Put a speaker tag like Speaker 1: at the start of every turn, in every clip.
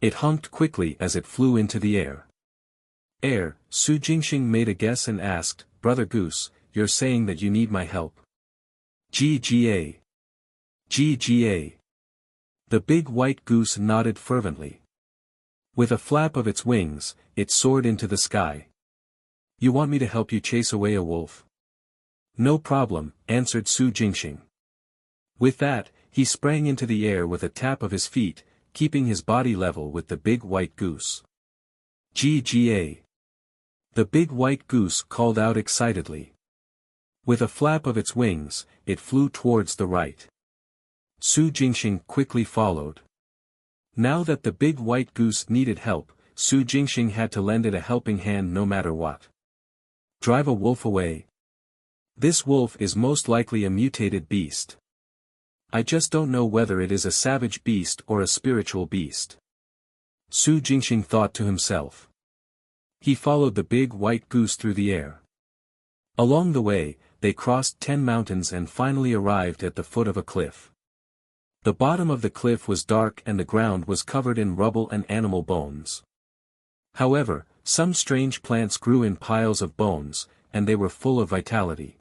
Speaker 1: It honked quickly as it flew into the air. Su Jingxing made a guess and asked, Brother Goose, you're saying that you need my help? GGA. GGA. The big white goose nodded fervently. With a flap of its wings, it soared into the sky. You want me to help you chase away a wolf? No problem, answered Su Jingxing. With that, he sprang into the air with a tap of his feet, keeping his body level with the big white goose. GGA. The big white goose called out excitedly. With a flap of its wings, it flew towards the right. Su Jingxing quickly followed. Now that the big white goose needed help, Su Jingxing had to lend it a helping hand no matter what. Drive a wolf away. This wolf is most likely a mutated beast. I just don't know whether it is a savage beast or a spiritual beast. Su Jingxing thought to himself. He followed the big white goose through the air. Along the way, they crossed 10 mountains and finally arrived at the foot of a cliff. The bottom of the cliff was dark and the ground was covered in rubble and animal bones. However, some strange plants grew in piles of bones, and they were full of vitality.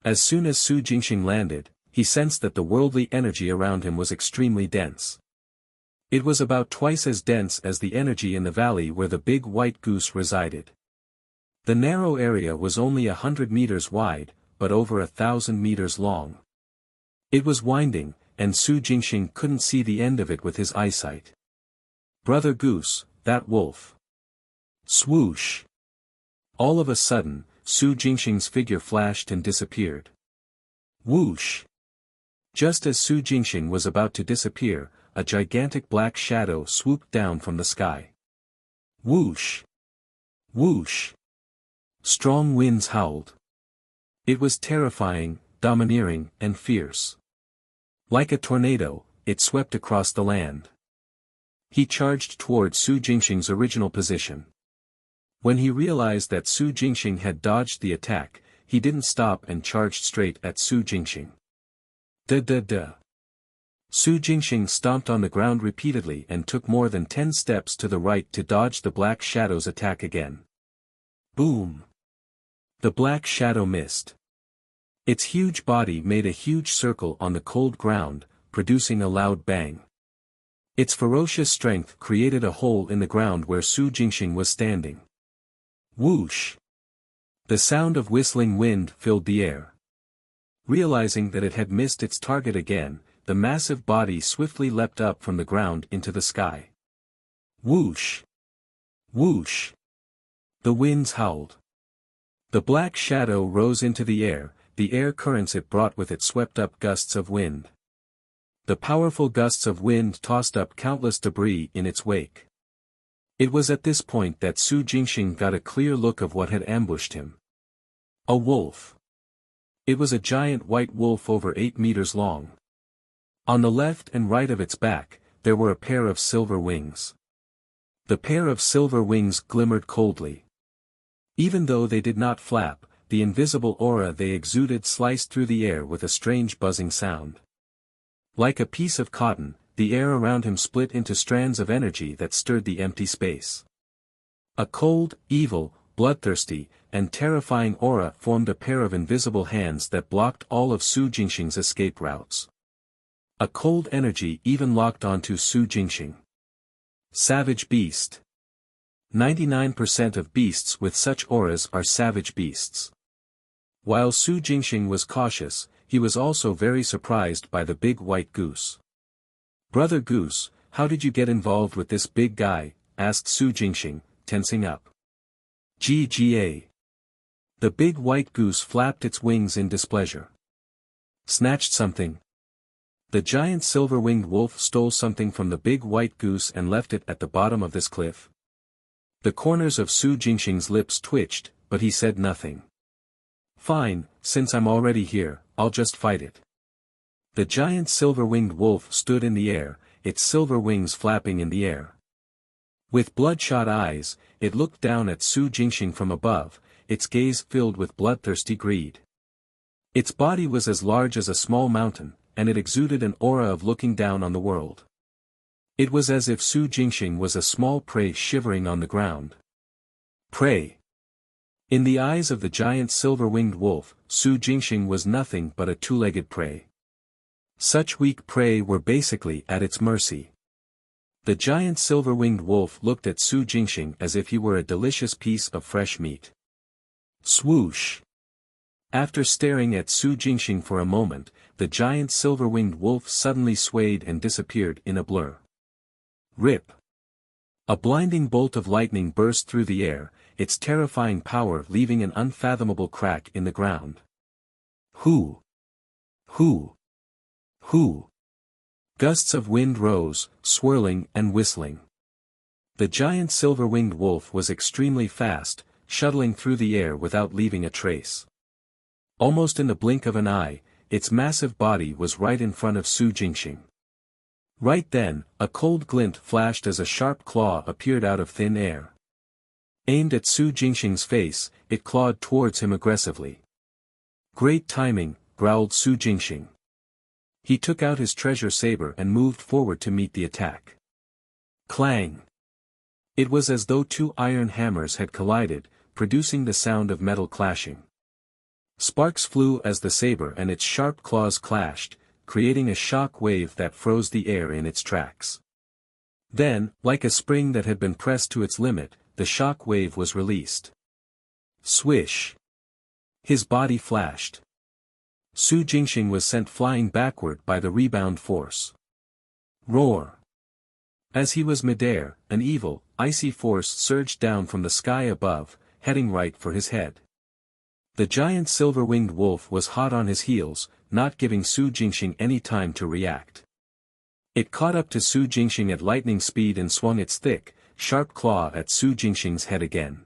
Speaker 1: As soon as Su Jingxing landed, he sensed that the worldly energy around him was extremely dense. It was about twice as dense as the energy in the valley where the big white goose resided. The narrow area was only 100 meters wide, but over 1,000 meters long. It was winding, and Su Jingxing couldn't see the end of it with his eyesight. Brother Goose, that wolf. Swoosh! All of a sudden, Su Jingxing's figure flashed and disappeared. Whoosh! Just as Su Jingxing was about to disappear, a gigantic black shadow swooped down from the sky. Whoosh! Whoosh! Strong winds howled. It was terrifying, domineering, and fierce. Like a tornado, it swept across the land. He charged toward Su Jingxing's original position. When he realized that Su Jingxing had dodged the attack, he didn't stop and charged straight at Su Jingxing. Duh. Su Jingxing stomped on the ground repeatedly and took more than 10 steps to the right to dodge the black shadow's attack again. Boom! The black shadow missed. Its huge body made a huge circle on the cold ground, producing a loud bang. Its ferocious strength created a hole in the ground where Su Jingxing was standing. Whoosh! The sound of whistling wind filled the air. Realizing that it had missed its target again, the massive body swiftly leapt up from the ground into the sky. Whoosh! Whoosh! The winds howled. The black shadow rose into the air currents it brought with it swept up gusts of wind. The powerful gusts of wind tossed up countless debris in its wake. It was at this point that Su Jingxing got a clear look of what had ambushed him. A wolf. It was a giant white wolf over 8 meters long. On the left and right of its back, there were a pair of silver wings. The pair of silver wings glimmered coldly. Even though they did not flap, the invisible aura they exuded sliced through the air with a strange buzzing sound. Like a piece of cotton, the air around him split into strands of energy that stirred the empty space. A cold, evil, bloodthirsty, and terrifying aura formed a pair of invisible hands that blocked all of Su Jingxing's escape routes. A cold energy even locked onto Su Jingxing. Savage beast. 99% of beasts with such auras are savage beasts. While Su Jingxing was cautious, he was also very surprised by the big white goose. Brother Goose, how did you get involved with this big guy? Asked Su Jingxing, tensing up. GGA. The big white goose flapped its wings in displeasure. Snatched something. The giant silver-winged wolf stole something from the big white goose and left it at the bottom of this cliff. The corners of Su Jingxing's lips twitched, but he said nothing. Fine, since I'm already here, I'll just fight it. The giant silver-winged wolf stood in the air, its silver wings flapping in the air. With bloodshot eyes, it looked down at Su Jingxing from above, its gaze filled with bloodthirsty greed. Its body was as large as a small mountain, and it exuded an aura of looking down on the world. It was as if Su Jingxing was a small prey shivering on the ground. Prey. In the eyes of the giant silver-winged wolf, Su Jingxing was nothing but a two-legged prey. Such weak prey were basically at its mercy. The giant silver-winged wolf looked at Su Jingxing as if he were a delicious piece of fresh meat. Swoosh! After staring at Su Jingxing for a moment, the giant silver-winged wolf suddenly swayed and disappeared in a blur. Rip! A blinding bolt of lightning burst through the air, its terrifying power leaving an unfathomable crack in the ground. Hoo! Hoo! Hoo! Gusts of wind rose, swirling and whistling. The giant silver-winged wolf was extremely fast, shuttling through the air without leaving a trace. Almost in the blink of an eye, its massive body was right in front of Su Jingxing. Right then, a cold glint flashed as a sharp claw appeared out of thin air. Aimed at Su Jingxing's face, it clawed towards him aggressively. Great timing, growled Su Jingxing. He took out his treasure saber and moved forward to meet the attack. Clang! It was as though two iron hammers had collided, producing the sound of metal clashing. Sparks flew as the saber and its sharp claws clashed, creating a shock wave that froze the air in its tracks. Then, like a spring that had been pressed to its limit, the shock wave was released. Swish! His body flashed. Su Jingxing was sent flying backward by the rebound force. Roar! As he was midair, an evil, icy force surged down from the sky above, heading right for his head. The giant silver-winged wolf was hot on his heels, not giving Su Jingxing any time to react. It caught up to Su Jingxing at lightning speed and swung its thick, sharp claw at Su Jingxing's head again.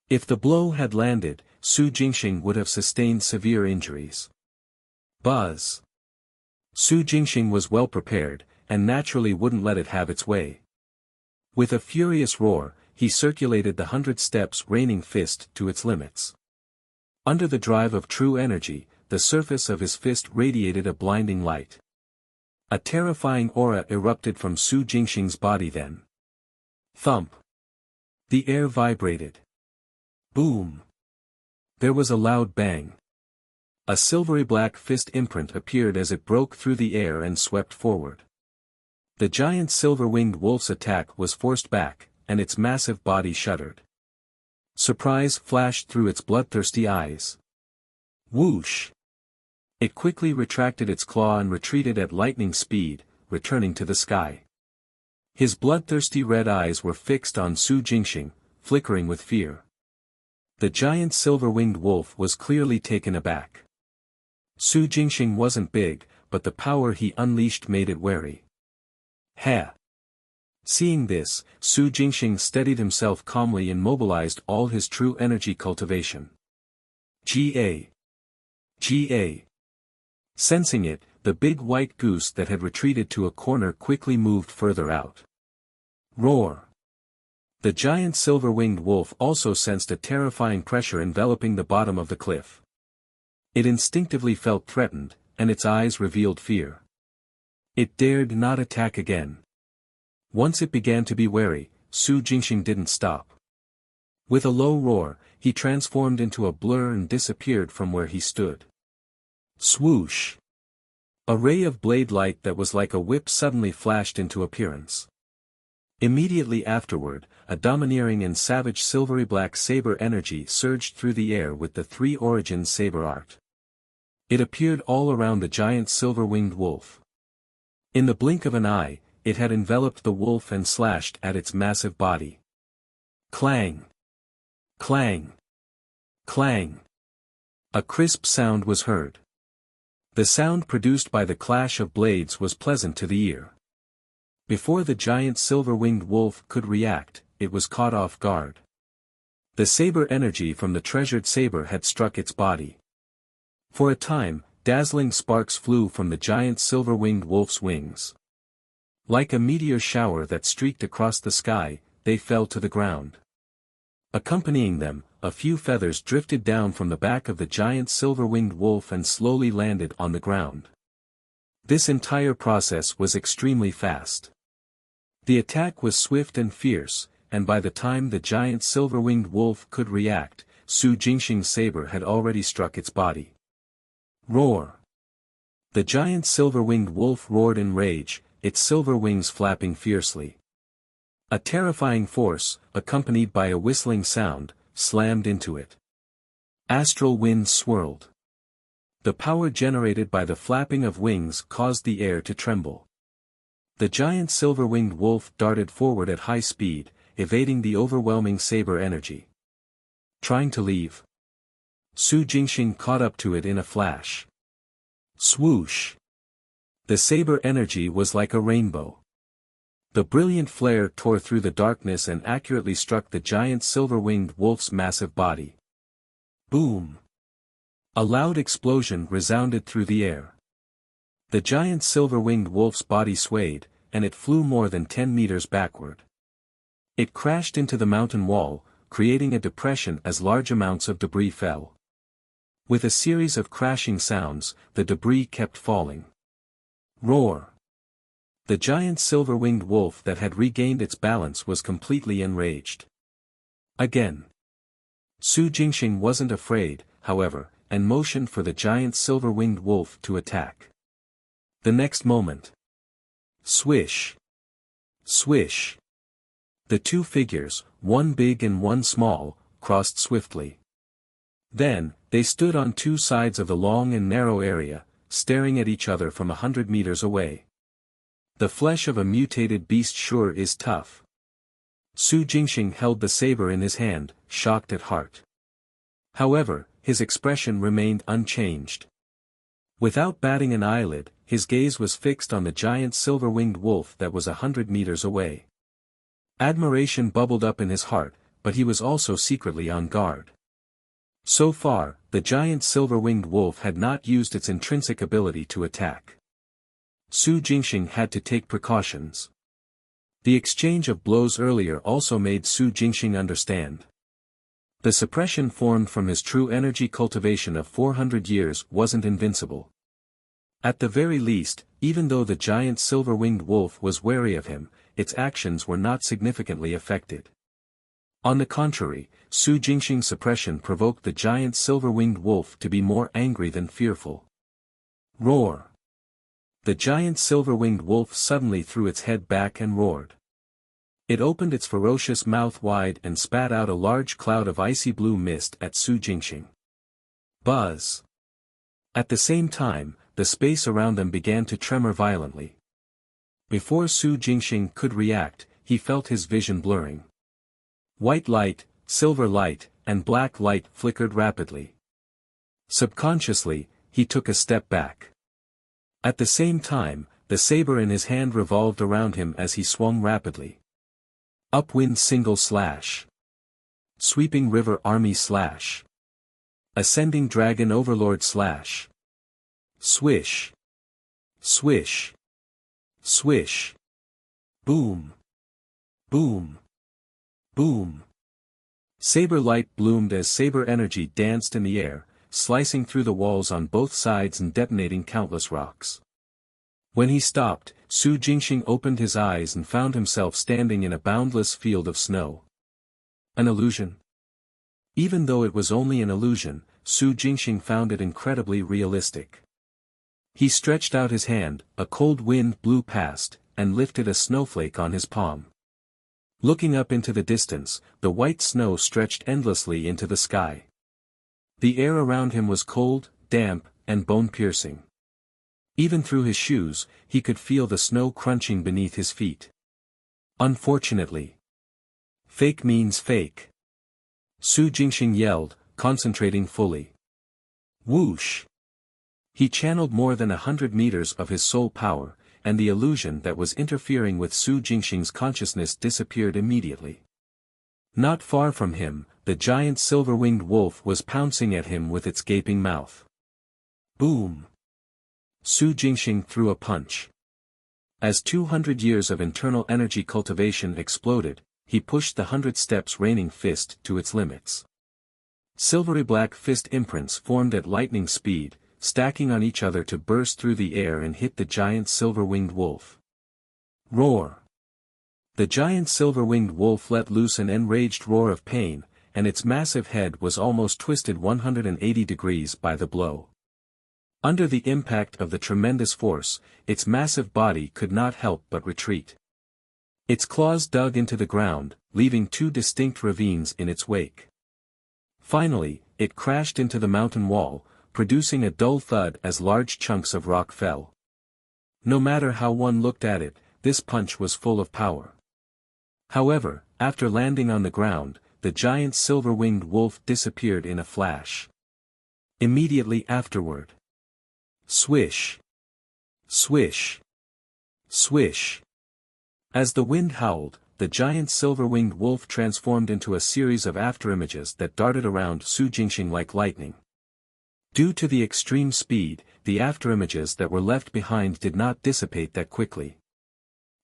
Speaker 1: If the blow had landed, Su Jingxing would have sustained severe injuries. Buzz! Su Jingxing was well prepared, and naturally wouldn't let it have its way. With a furious roar, he circulated the 100 steps raining fist to its limits. Under the drive of true energy, the surface of his fist radiated a blinding light. A terrifying aura erupted from Su Jingxing's body then. Thump! The air vibrated. Boom! There was a loud bang. A silvery black fist imprint appeared as it broke through the air and swept forward. The giant silver-winged wolf's attack was forced back, and its massive body shuddered. Surprise flashed through its bloodthirsty eyes. Whoosh! It quickly retracted its claw and retreated at lightning speed, returning to the sky. His bloodthirsty red eyes were fixed on Su Jingxing, flickering with fear. The giant silver-winged wolf was clearly taken aback. Su Jingxing wasn't big, but the power he unleashed made it wary. Ha! Seeing this, Su Jingxing steadied himself calmly and mobilized all his true energy cultivation. Ga! Ga! Sensing it, the big white goose that had retreated to a corner quickly moved further out. Roar! The giant silver-winged wolf also sensed a terrifying pressure enveloping the bottom of the cliff. It instinctively felt threatened, and its eyes revealed fear. It dared not attack again. Once it began to be wary, Su Jingxing didn't stop. With a low roar, he transformed into a blur and disappeared from where he stood. Swoosh! A ray of blade light that was like a whip suddenly flashed into appearance. Immediately afterward, a domineering and savage silvery black saber energy surged through the air with the three origins saber art. It appeared all around the giant silver-winged wolf. In the blink of an eye, it had enveloped the wolf and slashed at its massive body. Clang! Clang! Clang! A crisp sound was heard. The sound produced by the clash of blades was pleasant to the ear. Before the giant silver-winged wolf could react, it was caught off guard. The saber energy from the treasured saber had struck its body. For a time, dazzling sparks flew from the giant silver-winged wolf's wings. Like a meteor shower that streaked across the sky, they fell to the ground. Accompanying them, a few feathers drifted down from the back of the giant silver-winged wolf and slowly landed on the ground. This entire process was extremely fast. The attack was swift and fierce, and by the time the giant silver-winged wolf could react, Su Jingxing's saber had already struck its body. Roar! The giant silver-winged wolf roared in rage, its silver wings flapping fiercely. A terrifying force, accompanied by a whistling sound, slammed into it. Astral winds swirled. The power generated by the flapping of wings caused the air to tremble. The giant silver-winged wolf darted forward at high speed, evading the overwhelming saber energy. Trying to leave. Su Jingxing caught up to it in a flash. Swoosh! The saber energy was like a rainbow. The brilliant flare tore through the darkness and accurately struck the giant silver-winged wolf's massive body. Boom! A loud explosion resounded through the air. The giant silver-winged wolf's body swayed, and it flew more than 10 meters backward. It crashed into the mountain wall, creating a depression as large amounts of debris fell. With a series of crashing sounds, the debris kept falling. Roar! The giant silver-winged wolf that had regained its balance was completely enraged. Again. Su Jingxing wasn't afraid, however, and motioned for the giant silver-winged wolf to attack. The next moment. Swish! Swish! The two figures, one big and one small, crossed swiftly. Then, they stood on two sides of the long and narrow area, staring at each other from 100 meters away. The flesh of a mutated beast sure is tough. Su Jingxing held the saber in his hand, shocked at heart. However, his expression remained unchanged. Without batting an eyelid, his gaze was fixed on the giant silver-winged wolf that was 100 meters away. Admiration bubbled up in his heart, but he was also secretly on guard. So far, the giant silver-winged wolf had not used its intrinsic ability to attack. Su Jingxing had to take precautions. The exchange of blows earlier also made Su Jingxing understand. The suppression formed from his true energy cultivation of 400 years wasn't invincible. At the very least, even though the giant silver-winged wolf was wary of him, its actions were not significantly affected. On the contrary, Su Jingxing's suppression provoked the giant silver-winged wolf to be more angry than fearful. Roar! The giant silver-winged wolf suddenly threw its head back and roared. It opened its ferocious mouth wide and spat out a large cloud of icy blue mist at Su Jingxing. Buzz! At the same time, the space around them began to tremor violently. Before Su Jingxing could react, he felt his vision blurring. White light, silver light, and black light flickered rapidly. Subconsciously, he took a step back. At the same time, the saber in his hand revolved around him as he swung rapidly. Upwind single slash. Sweeping river army slash. Ascending dragon overlord slash. Swish. Swish. Swish. Boom. Boom. Boom. Saber light bloomed as saber energy danced in the air, slicing through the walls on both sides and detonating countless rocks. When he stopped, Su Jingxing opened his eyes and found himself standing in a boundless field of snow. An illusion? Even though it was only an illusion, Su Jingxing found it incredibly realistic. He stretched out his hand, a cold wind blew past, and lifted a snowflake on his palm. Looking up into the distance, the white snow stretched endlessly into the sky. The air around him was cold, damp, and bone-piercing. Even through his shoes, he could feel the snow crunching beneath his feet. Unfortunately. Fake means fake. Su Jingxing yelled, concentrating fully. Whoosh! He channeled more than 100 meters of his soul power, and the illusion that was interfering with Su Jingxing's consciousness disappeared immediately. Not far from him, the giant silver-winged wolf was pouncing at him with its gaping mouth. Boom! Su Jingxing threw a punch. As 200 years of internal energy cultivation exploded, he pushed the 100 steps raining fist to its limits. Silvery black fist imprints formed at lightning speed, stacking on each other to burst through the air and hit the giant silver-winged wolf. Roar! The giant silver-winged wolf let loose an enraged roar of pain, and its massive head was almost twisted 180 degrees by the blow. Under the impact of the tremendous force, its massive body could not help but retreat. Its claws dug into the ground, leaving two distinct ravines in its wake. Finally, it crashed into the mountain wall, producing a dull thud as large chunks of rock fell. No matter how one looked at it, this punch was full of power. However, after landing on the ground, the giant silver-winged wolf disappeared in a flash. Immediately afterward. Swish! Swish! Swish! As the wind howled, the giant silver-winged wolf transformed into a series of afterimages that darted around Su Jingxing like lightning. Due to the extreme speed, the afterimages that were left behind did not dissipate that quickly.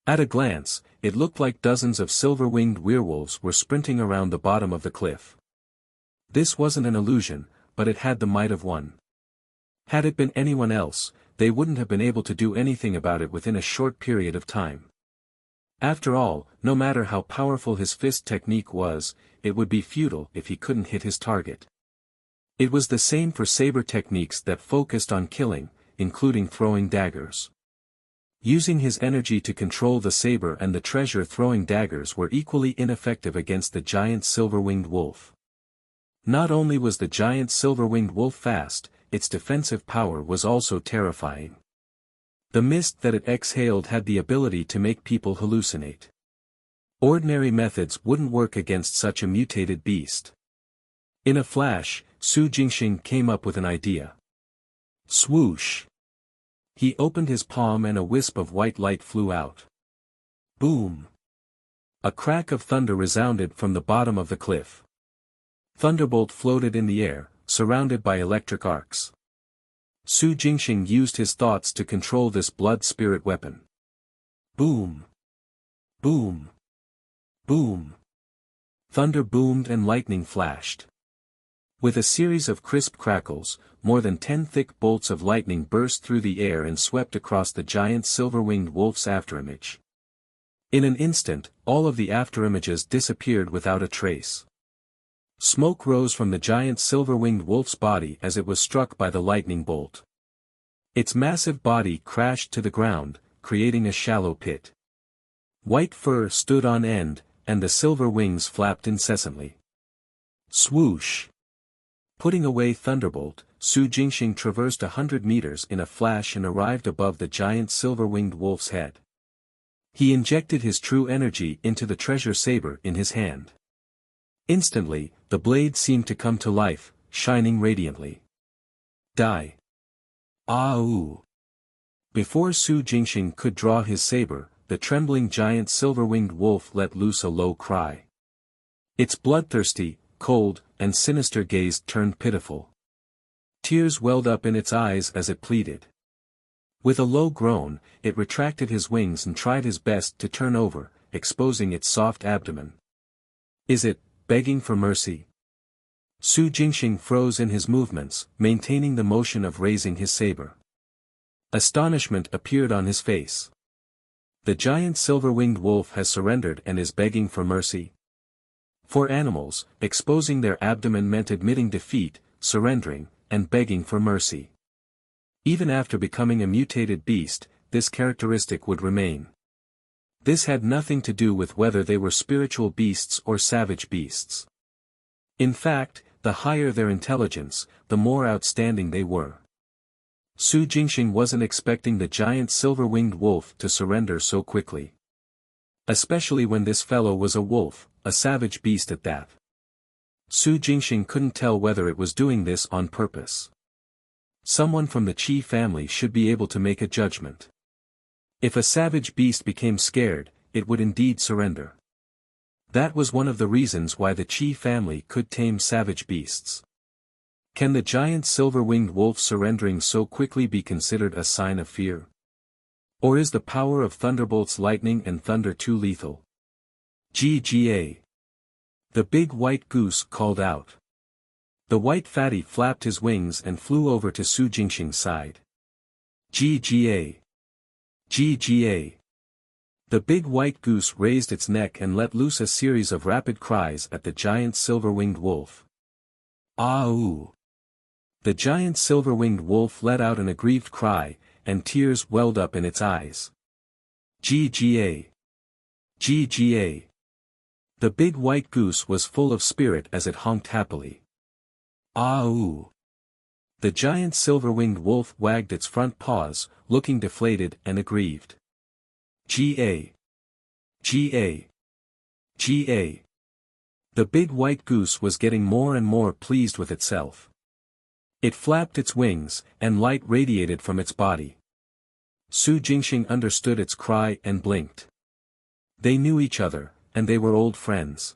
Speaker 1: At a glance, it looked like dozens of silver-winged werewolves were sprinting around the bottom of the cliff. This wasn't an illusion, but it had the might of one. Had it been anyone else, they wouldn't have been able to do anything about it within a short period of time. After all, no matter how powerful his fist technique was, it would be futile if he couldn't hit his target. It was the same for saber techniques that focused on killing, including throwing daggers. Using his energy to control the saber and the treasure-throwing daggers were equally ineffective against the giant silver-winged wolf. Not only was the giant silver-winged wolf fast, its defensive power was also terrifying. The mist that it exhaled had the ability to make people hallucinate. Ordinary methods wouldn't work against such a mutated beast. In a flash, Su Jingxing came up with an idea. Swoosh! He opened his palm and a wisp of white light flew out. Boom! A crack of thunder resounded from the bottom of the cliff. Thunderbolt floated in the air, surrounded by electric arcs. Su Jingxing used his thoughts to control this blood-spirit weapon. Boom! Boom! Boom! Thunder boomed and lightning flashed. With a series of crisp crackles, more than 10 thick bolts of lightning burst through the air and swept across the giant silver-winged wolf's afterimage. In an instant, all of the afterimages disappeared without a trace. Smoke rose from the giant silver-winged wolf's body as it was struck by the lightning bolt. Its massive body crashed to the ground, creating a shallow pit. White fur stood on end, and the silver wings flapped incessantly. Swoosh! Putting away Thunderbolt, Su Jingxing traversed 100 meters in a flash and arrived above the giant silver-winged wolf's head. He injected his true energy into the treasure saber in his hand. Instantly, the blade seemed to come to life, shining radiantly. Die! Ah-ooh! Before Su Jingxing could draw his saber, the trembling giant silver-winged wolf let loose a low cry. Its bloodthirsty, cold, and sinister gaze turned pitiful. Tears welled up in its eyes as it pleaded. With a low groan, it retracted his wings and tried his best to turn over, exposing its soft abdomen. Is it begging for mercy? Su Jingxing froze in his movements, maintaining the motion of raising his saber. Astonishment appeared on his face. The giant silver-winged wolf has surrendered and is begging for mercy. For animals, exposing their abdomen meant admitting defeat, surrendering, and begging for mercy. Even after becoming a mutated beast, this characteristic would remain. This had nothing to do with whether they were spiritual beasts or savage beasts. In fact, the higher their intelligence, the more outstanding they were. Su Jingxing wasn't expecting the giant silver-winged wolf to surrender so quickly. Especially when this fellow was a wolf, a savage beast at that. Su Jingxing couldn't tell whether it was doing this on purpose. Someone from the Qi family should be able to make a judgment. If a savage beast became scared, it would indeed surrender. That was one of the reasons why the Qi family could tame savage beasts. Can the giant silver-winged wolf surrendering so quickly be considered a sign of fear? Or is the power of Thunderbolt's lightning and thunder too lethal? GGA. The big white goose called out. The white fatty flapped his wings and flew over to Su Jingxing's side. GGA. GGA. The big white goose raised its neck and let loose a series of rapid cries at the giant silver-winged wolf. Ah-oo! The giant silver-winged wolf let out an aggrieved cry, and tears welled up in its eyes. Gga! Gga! The big white goose was full of spirit as it honked happily. Ah-oo! The giant silver-winged wolf wagged its front paws, looking deflated and aggrieved. Ga! Ga! Ga! The big white goose was getting more and more pleased with itself. It flapped its wings, and light radiated from its body. Su Jingxing understood its cry and blinked. They knew each other, and they were old friends.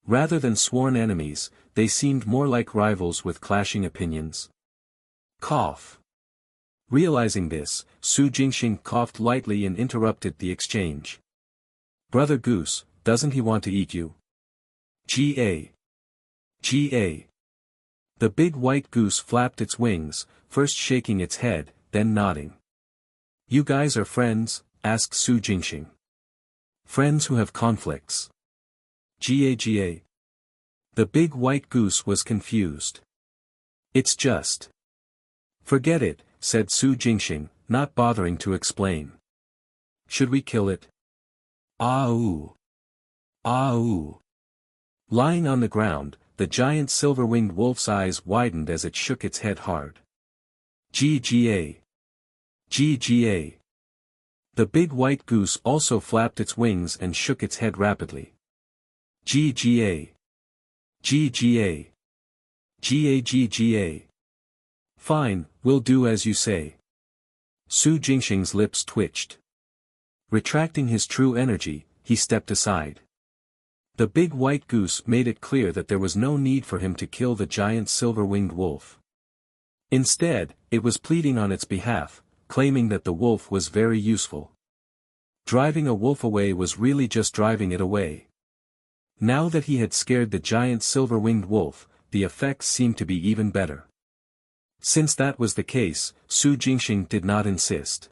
Speaker 1: Rather than sworn enemies, they seemed more like rivals with clashing opinions. Cough. Realizing this, Su Jingxing coughed lightly and interrupted the exchange. Brother Goose, doesn't he want to eat you? Ga! Ga! The big white goose flapped its wings, first shaking its head, then nodding. You guys are friends? Asked Su Jingxing. Friends who have conflicts. Ga. The big white goose was confused. It's just. Forget it, said Su Jingxing, not bothering to explain. Should we kill it? Ah-oo! Ah-oo! Lying on the ground, the giant silver-winged wolf's eyes widened as it shook its head hard. Gga! Gga! The big white goose also flapped its wings and shook its head rapidly. Gga! Gga! Gagga! Fine, we'll do as you say. Su Jingxing's lips twitched. Retracting his true energy, he stepped aside. The big white goose made it clear that there was no need for him to kill the giant silver-winged wolf. Instead, it was pleading on its behalf, claiming that the wolf was very useful. Driving a wolf away was really just driving it away. Now that he had scared the giant silver-winged wolf, the effects seemed to be even better. Since that was the case, Su Jingxing did not insist.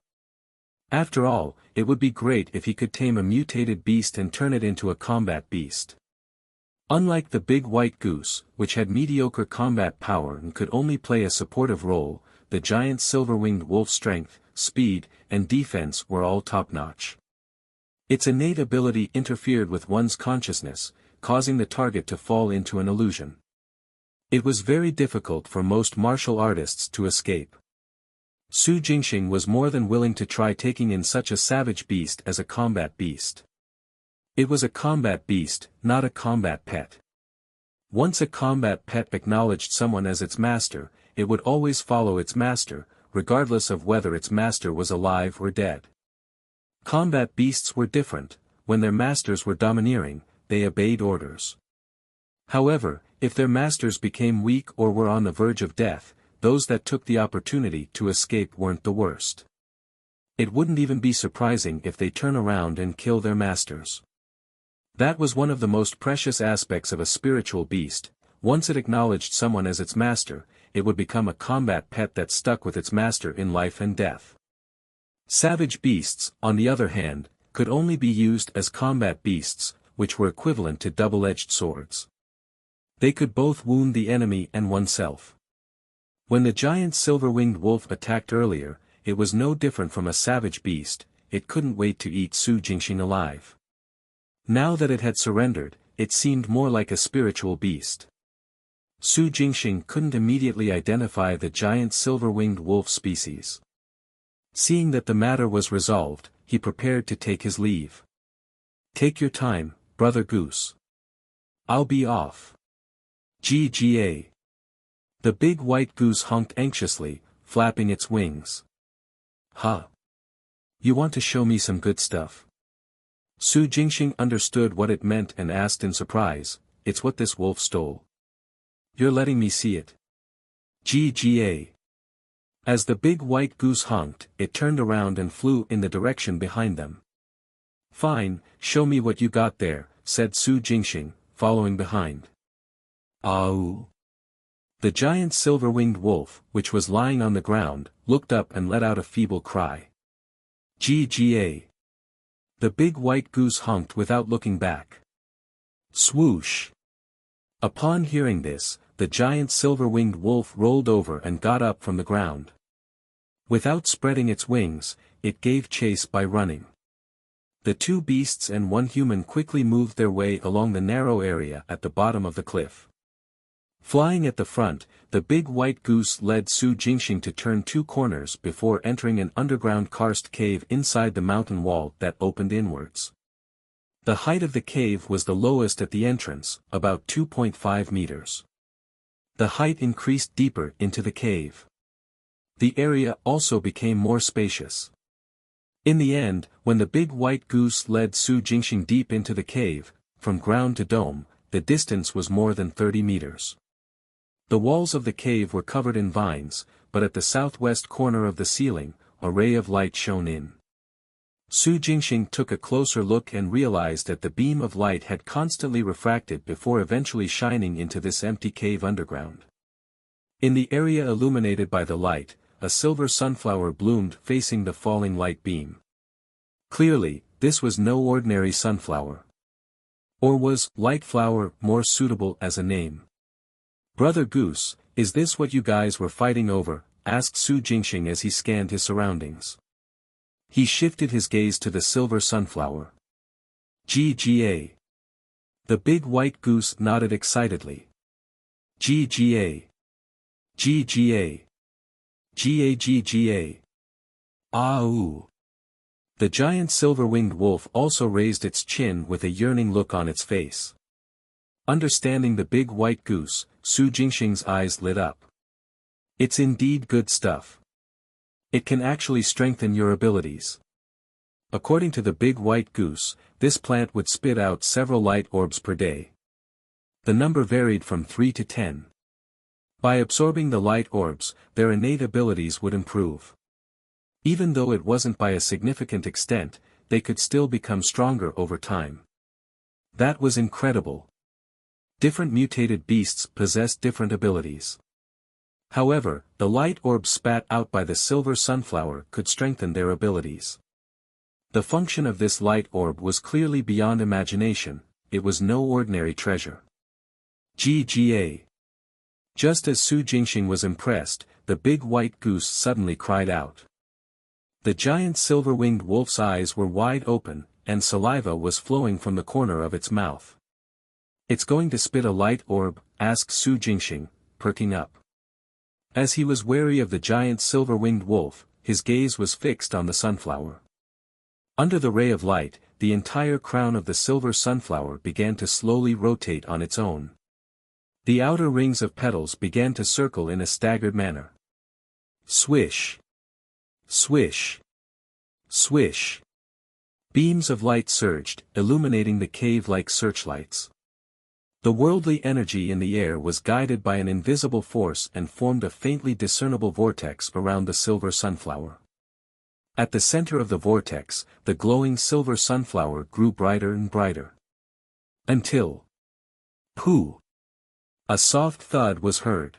Speaker 1: After all, it would be great if he could tame a mutated beast and turn it into a combat beast. Unlike the big white goose, which had mediocre combat power and could only play a supportive role, the giant silver-winged wolf's strength, speed, and defense were all top-notch. Its innate ability interfered with one's consciousness, causing the target to fall into an illusion. It was very difficult for most martial artists to escape. Su Jingxing was more than willing to try taking in such a savage beast as a combat beast. It was a combat beast, not a combat pet. Once a combat pet acknowledged someone as its master, it would always follow its master, regardless of whether its master was alive or dead. Combat beasts were different. When their masters were domineering, they obeyed orders. However, if their masters became weak or were on the verge of death, those that took the opportunity to escape weren't the worst. It wouldn't even be surprising if they turn around and kill their masters. That was one of the most precious aspects of a spiritual beast. Once it acknowledged someone as its master, it would become a combat pet that stuck with its master in life and death. Savage beasts, on the other hand, could only be used as combat beasts, which were equivalent to double-edged swords. They could both wound the enemy and oneself. When the giant silver-winged wolf attacked earlier, it was no different from a savage beast. It couldn't wait to eat Su Jingxing alive. Now that it had surrendered, it seemed more like a spiritual beast. Su Jingxing couldn't immediately identify the giant silver-winged wolf species. Seeing that the matter was resolved, he prepared to take his leave. Take your time, Brother Goose. I'll be off. Gga. The big white goose honked anxiously, flapping its wings. Huh. You want to show me some good stuff? Su Jingxing understood what it meant and asked in surprise, it's what this wolf stole. You're letting me see it? Gga. As the big white goose honked, it turned around and flew in the direction behind them. Fine, show me what you got there, said Su Jingxing, following behind. Aou. The giant silver-winged wolf, which was lying on the ground, looked up and let out a feeble cry. Gga. The big white goose honked without looking back. Swoosh! Upon hearing this, the giant silver-winged wolf rolled over and got up from the ground. Without spreading its wings, it gave chase by running. The two beasts and one human quickly moved their way along the narrow area at the bottom of the cliff. Flying at the front, the big white goose led Su Jingxing to turn two corners before entering an underground karst cave inside the mountain wall that opened inwards. The height of the cave was the lowest at the entrance, about 2.5 meters. The height increased deeper into the cave. The area also became more spacious. In the end, when the big white goose led Su Jingxing deep into the cave, from ground to dome, the distance was more than 30 meters. The walls of the cave were covered in vines, but at the southwest corner of the ceiling, a ray of light shone in. Su Jingxing took a closer look and realized that the beam of light had constantly refracted before eventually shining into this empty cave underground. In the area illuminated by the light, a silver sunflower bloomed facing the falling light beam. Clearly, this was no ordinary sunflower. Or was light flower more suitable as a name? "Brother Goose, is this what you guys were fighting over?" asked Su Jingxing as he scanned his surroundings. He shifted his gaze to the silver sunflower. "GGA." The big white goose nodded excitedly. "GGA. GGA. GAGGA. Ah ooh." The giant silver-winged wolf also raised its chin with a yearning look on its face. Understanding the big white goose, Su Jingxing's eyes lit up. "It's indeed good stuff. It can actually strengthen your abilities." According to the big white goose, this plant would spit out several light orbs per day. The number varied from 3 to 10. By absorbing the light orbs, their innate abilities would improve. Even though it wasn't by a significant extent, they could still become stronger over time. That was incredible. Different mutated beasts possessed different abilities. However, the light orbs spat out by the silver sunflower could strengthen their abilities. The function of this light orb was clearly beyond imagination, it was no ordinary treasure. GGA. Just as Su Jingxing was impressed, the big white goose suddenly cried out. The giant silver-winged wolf's eyes were wide open, and saliva was flowing from the corner of its mouth. "It's going to spit a light orb?" asked Su Jingxing, perking up. As he was wary of the giant silver-winged wolf, his gaze was fixed on the sunflower. Under the ray of light, the entire crown of the silver sunflower began to slowly rotate on its own. The outer rings of petals began to circle in a staggered manner. Swish! Swish! Swish! Beams of light surged, illuminating the cave like searchlights. The worldly energy in the air was guided by an invisible force and formed a faintly discernible vortex around the silver sunflower. At the center of the vortex, the glowing silver sunflower grew brighter and brighter. Until... Pooh! A soft thud was heard.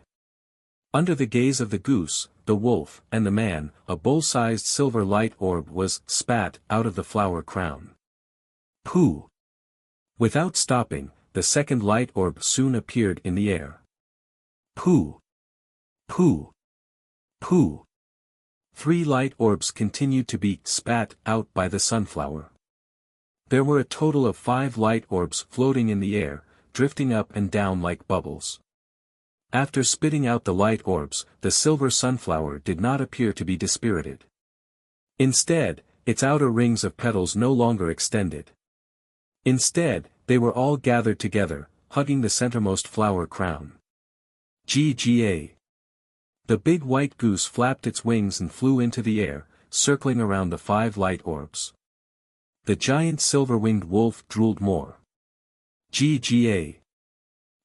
Speaker 1: Under the gaze of the goose, the wolf, and the man, a bowl-sized silver light orb was spat out of the flower crown. Pooh! Without stopping, the second light orb soon appeared in the air. Pooh! Pooh! Pooh! 3 light orbs continued to be spat out by the sunflower. There were a total of 5 light orbs floating in the air, drifting up and down like bubbles. After spitting out the light orbs, the silver sunflower did not appear to be dispirited. Instead, its outer rings of petals no longer extended. Instead, they were all gathered together, hugging the centermost flower crown. GGA. The big white goose flapped its wings and flew into the air, circling around the 5 light orbs. The giant silver-winged wolf drooled more. GGA.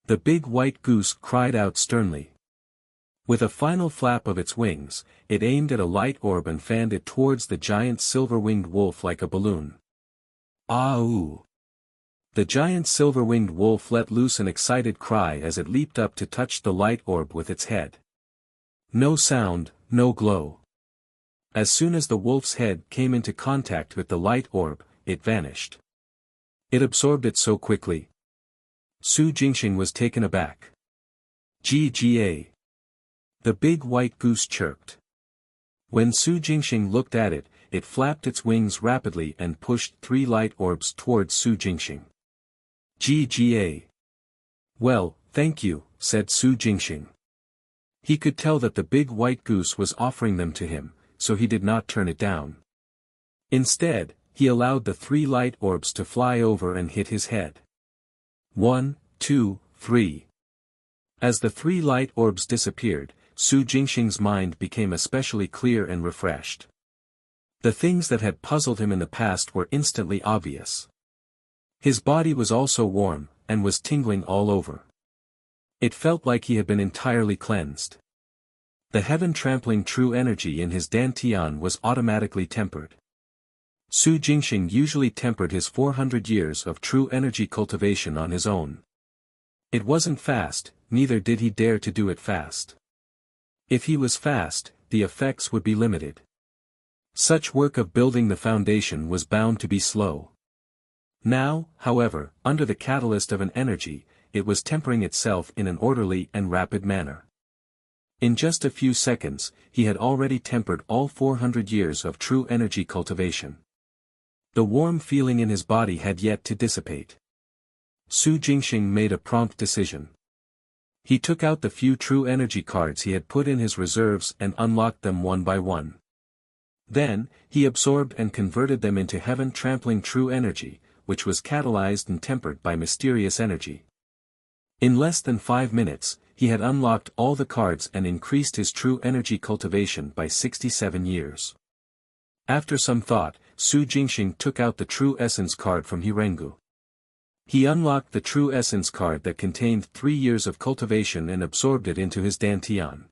Speaker 1: The big white goose cried out sternly. With a final flap of its wings, it aimed at a light orb and fanned it towards the giant silver-winged wolf like a balloon. Ah ooh! The giant silver-winged wolf let loose an excited cry as it leaped up to touch the light orb with its head. No sound, no glow. As soon as the wolf's head came into contact with the light orb, it vanished. It absorbed it so quickly. Su Jingxing was taken aback. Gga. The big white goose chirped. When Su Jingxing looked at it, it flapped its wings rapidly and pushed 3 light orbs towards Su Jingxing. Gga. Well, thank you, said Su Jingxing. He could tell that the big white goose was offering them to him, so he did not turn it down. Instead, he allowed the 3 light orbs to fly over and hit his head. 1, 2, 3. As the 3 light orbs disappeared, Su Jingxing's mind became especially clear and refreshed. The things that had puzzled him in the past were instantly obvious. His body was also warm, and was tingling all over. It felt like he had been entirely cleansed. The heaven-trampling true energy in his dantian was automatically tempered. Su Jingxing usually tempered his 400 years of true energy cultivation on his own. It wasn't fast, neither did he dare to do it fast. If he was fast, the effects would be limited. Such work of building the foundation was bound to be slow. Now, however, under the catalyst of an energy, it was tempering itself in an orderly and rapid manner. In just a few seconds, he had already tempered all 400 years of true energy cultivation. The warm feeling in his body had yet to dissipate. Su Jingxing made a prompt decision. He took out the few true energy cards he had put in his reserves and unlocked them one by one. Then, he absorbed and converted them into heaven-trampling true energy, which was catalyzed and tempered by mysterious energy. In less than 5 minutes, he had unlocked all the cards and increased his true energy cultivation by 67 years. After some thought, Su Jingxing took out the True Essence card from Hirengu. He unlocked the True Essence card that contained 3 years of cultivation and absorbed it into his dantian.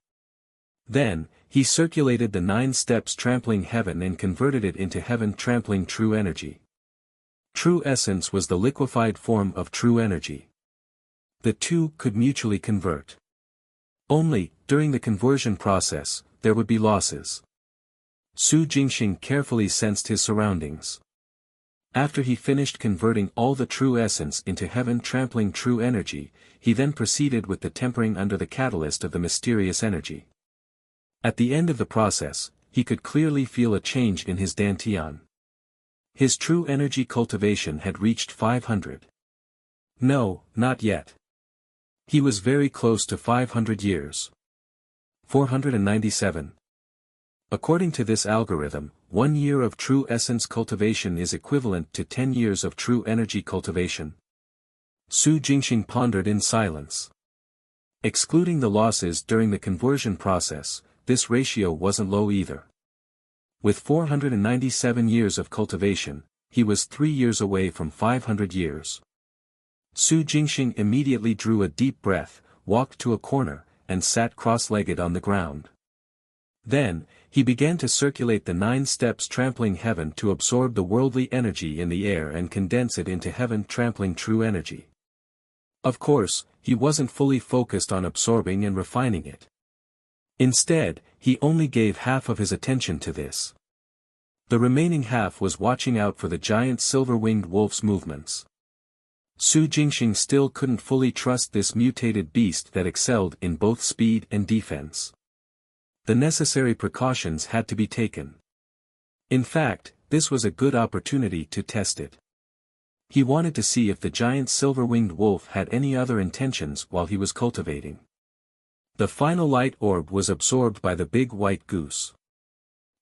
Speaker 1: Then, he circulated the 9 steps trampling heaven and converted it into heaven-trampling true energy. True Essence was the liquefied form of true energy. The two could mutually convert. Only, during the conversion process, there would be losses. Su Jingxing carefully sensed his surroundings. After he finished converting all the true essence into heaven-trampling true energy, he then proceeded with the tempering under the catalyst of the mysterious energy. At the end of the process, he could clearly feel a change in his dantian. His true energy cultivation had reached 500. No, not yet. He was very close to 500 years. 497. According to this algorithm, 1 year of true essence cultivation is equivalent to 10 years of true energy cultivation. Su Jingxing pondered in silence. Excluding the losses during the conversion process, this ratio wasn't low either. With 497 years of cultivation, he was 3 years away from 500 years. Su Jingxing immediately drew a deep breath, walked to a corner, and sat cross-legged on the ground. Then, he began to circulate the 9 steps trampling heaven to absorb the worldly energy in the air and condense it into heaven-trampling true energy. Of course, he wasn't fully focused on absorbing and refining it. Instead, he only gave half of his attention to this. The remaining half was watching out for the giant silver-winged wolf's movements. Su Jingxing still couldn't fully trust this mutated beast that excelled in both speed and defense. The necessary precautions had to be taken. In fact, this was a good opportunity to test it. He wanted to see if the giant silver-winged wolf had any other intentions while he was cultivating. The final light orb was absorbed by the big white goose.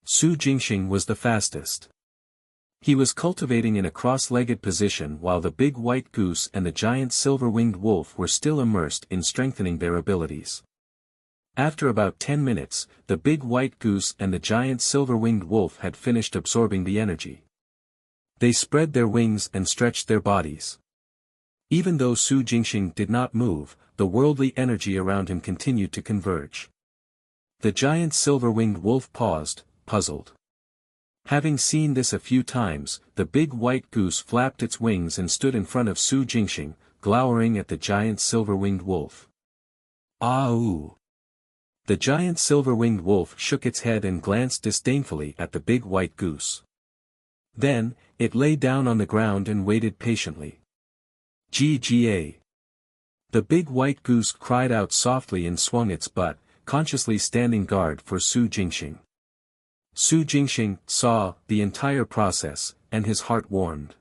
Speaker 1: Su Jingxing was the fastest. He was cultivating in a cross-legged position while the big white goose and the giant silver-winged wolf were still immersed in strengthening their abilities. After about 10 minutes, the big white goose and the giant silver-winged wolf had finished absorbing the energy. They spread their wings and stretched their bodies. Even though Su Jingxing did not move, the worldly energy around him continued to converge. The giant silver-winged wolf paused, puzzled. Having seen this a few times, the big white goose flapped its wings and stood in front of Su Jingxing, glowering at the giant silver-winged wolf. Ah-ooh! The giant silver-winged wolf shook its head and glanced disdainfully at the big white goose. Then, it lay down on the ground and waited patiently. Gga. The big white goose cried out softly and swung its butt, consciously standing guard for Su Jingxing. Su Jingxing saw the entire process, and his heart warmed.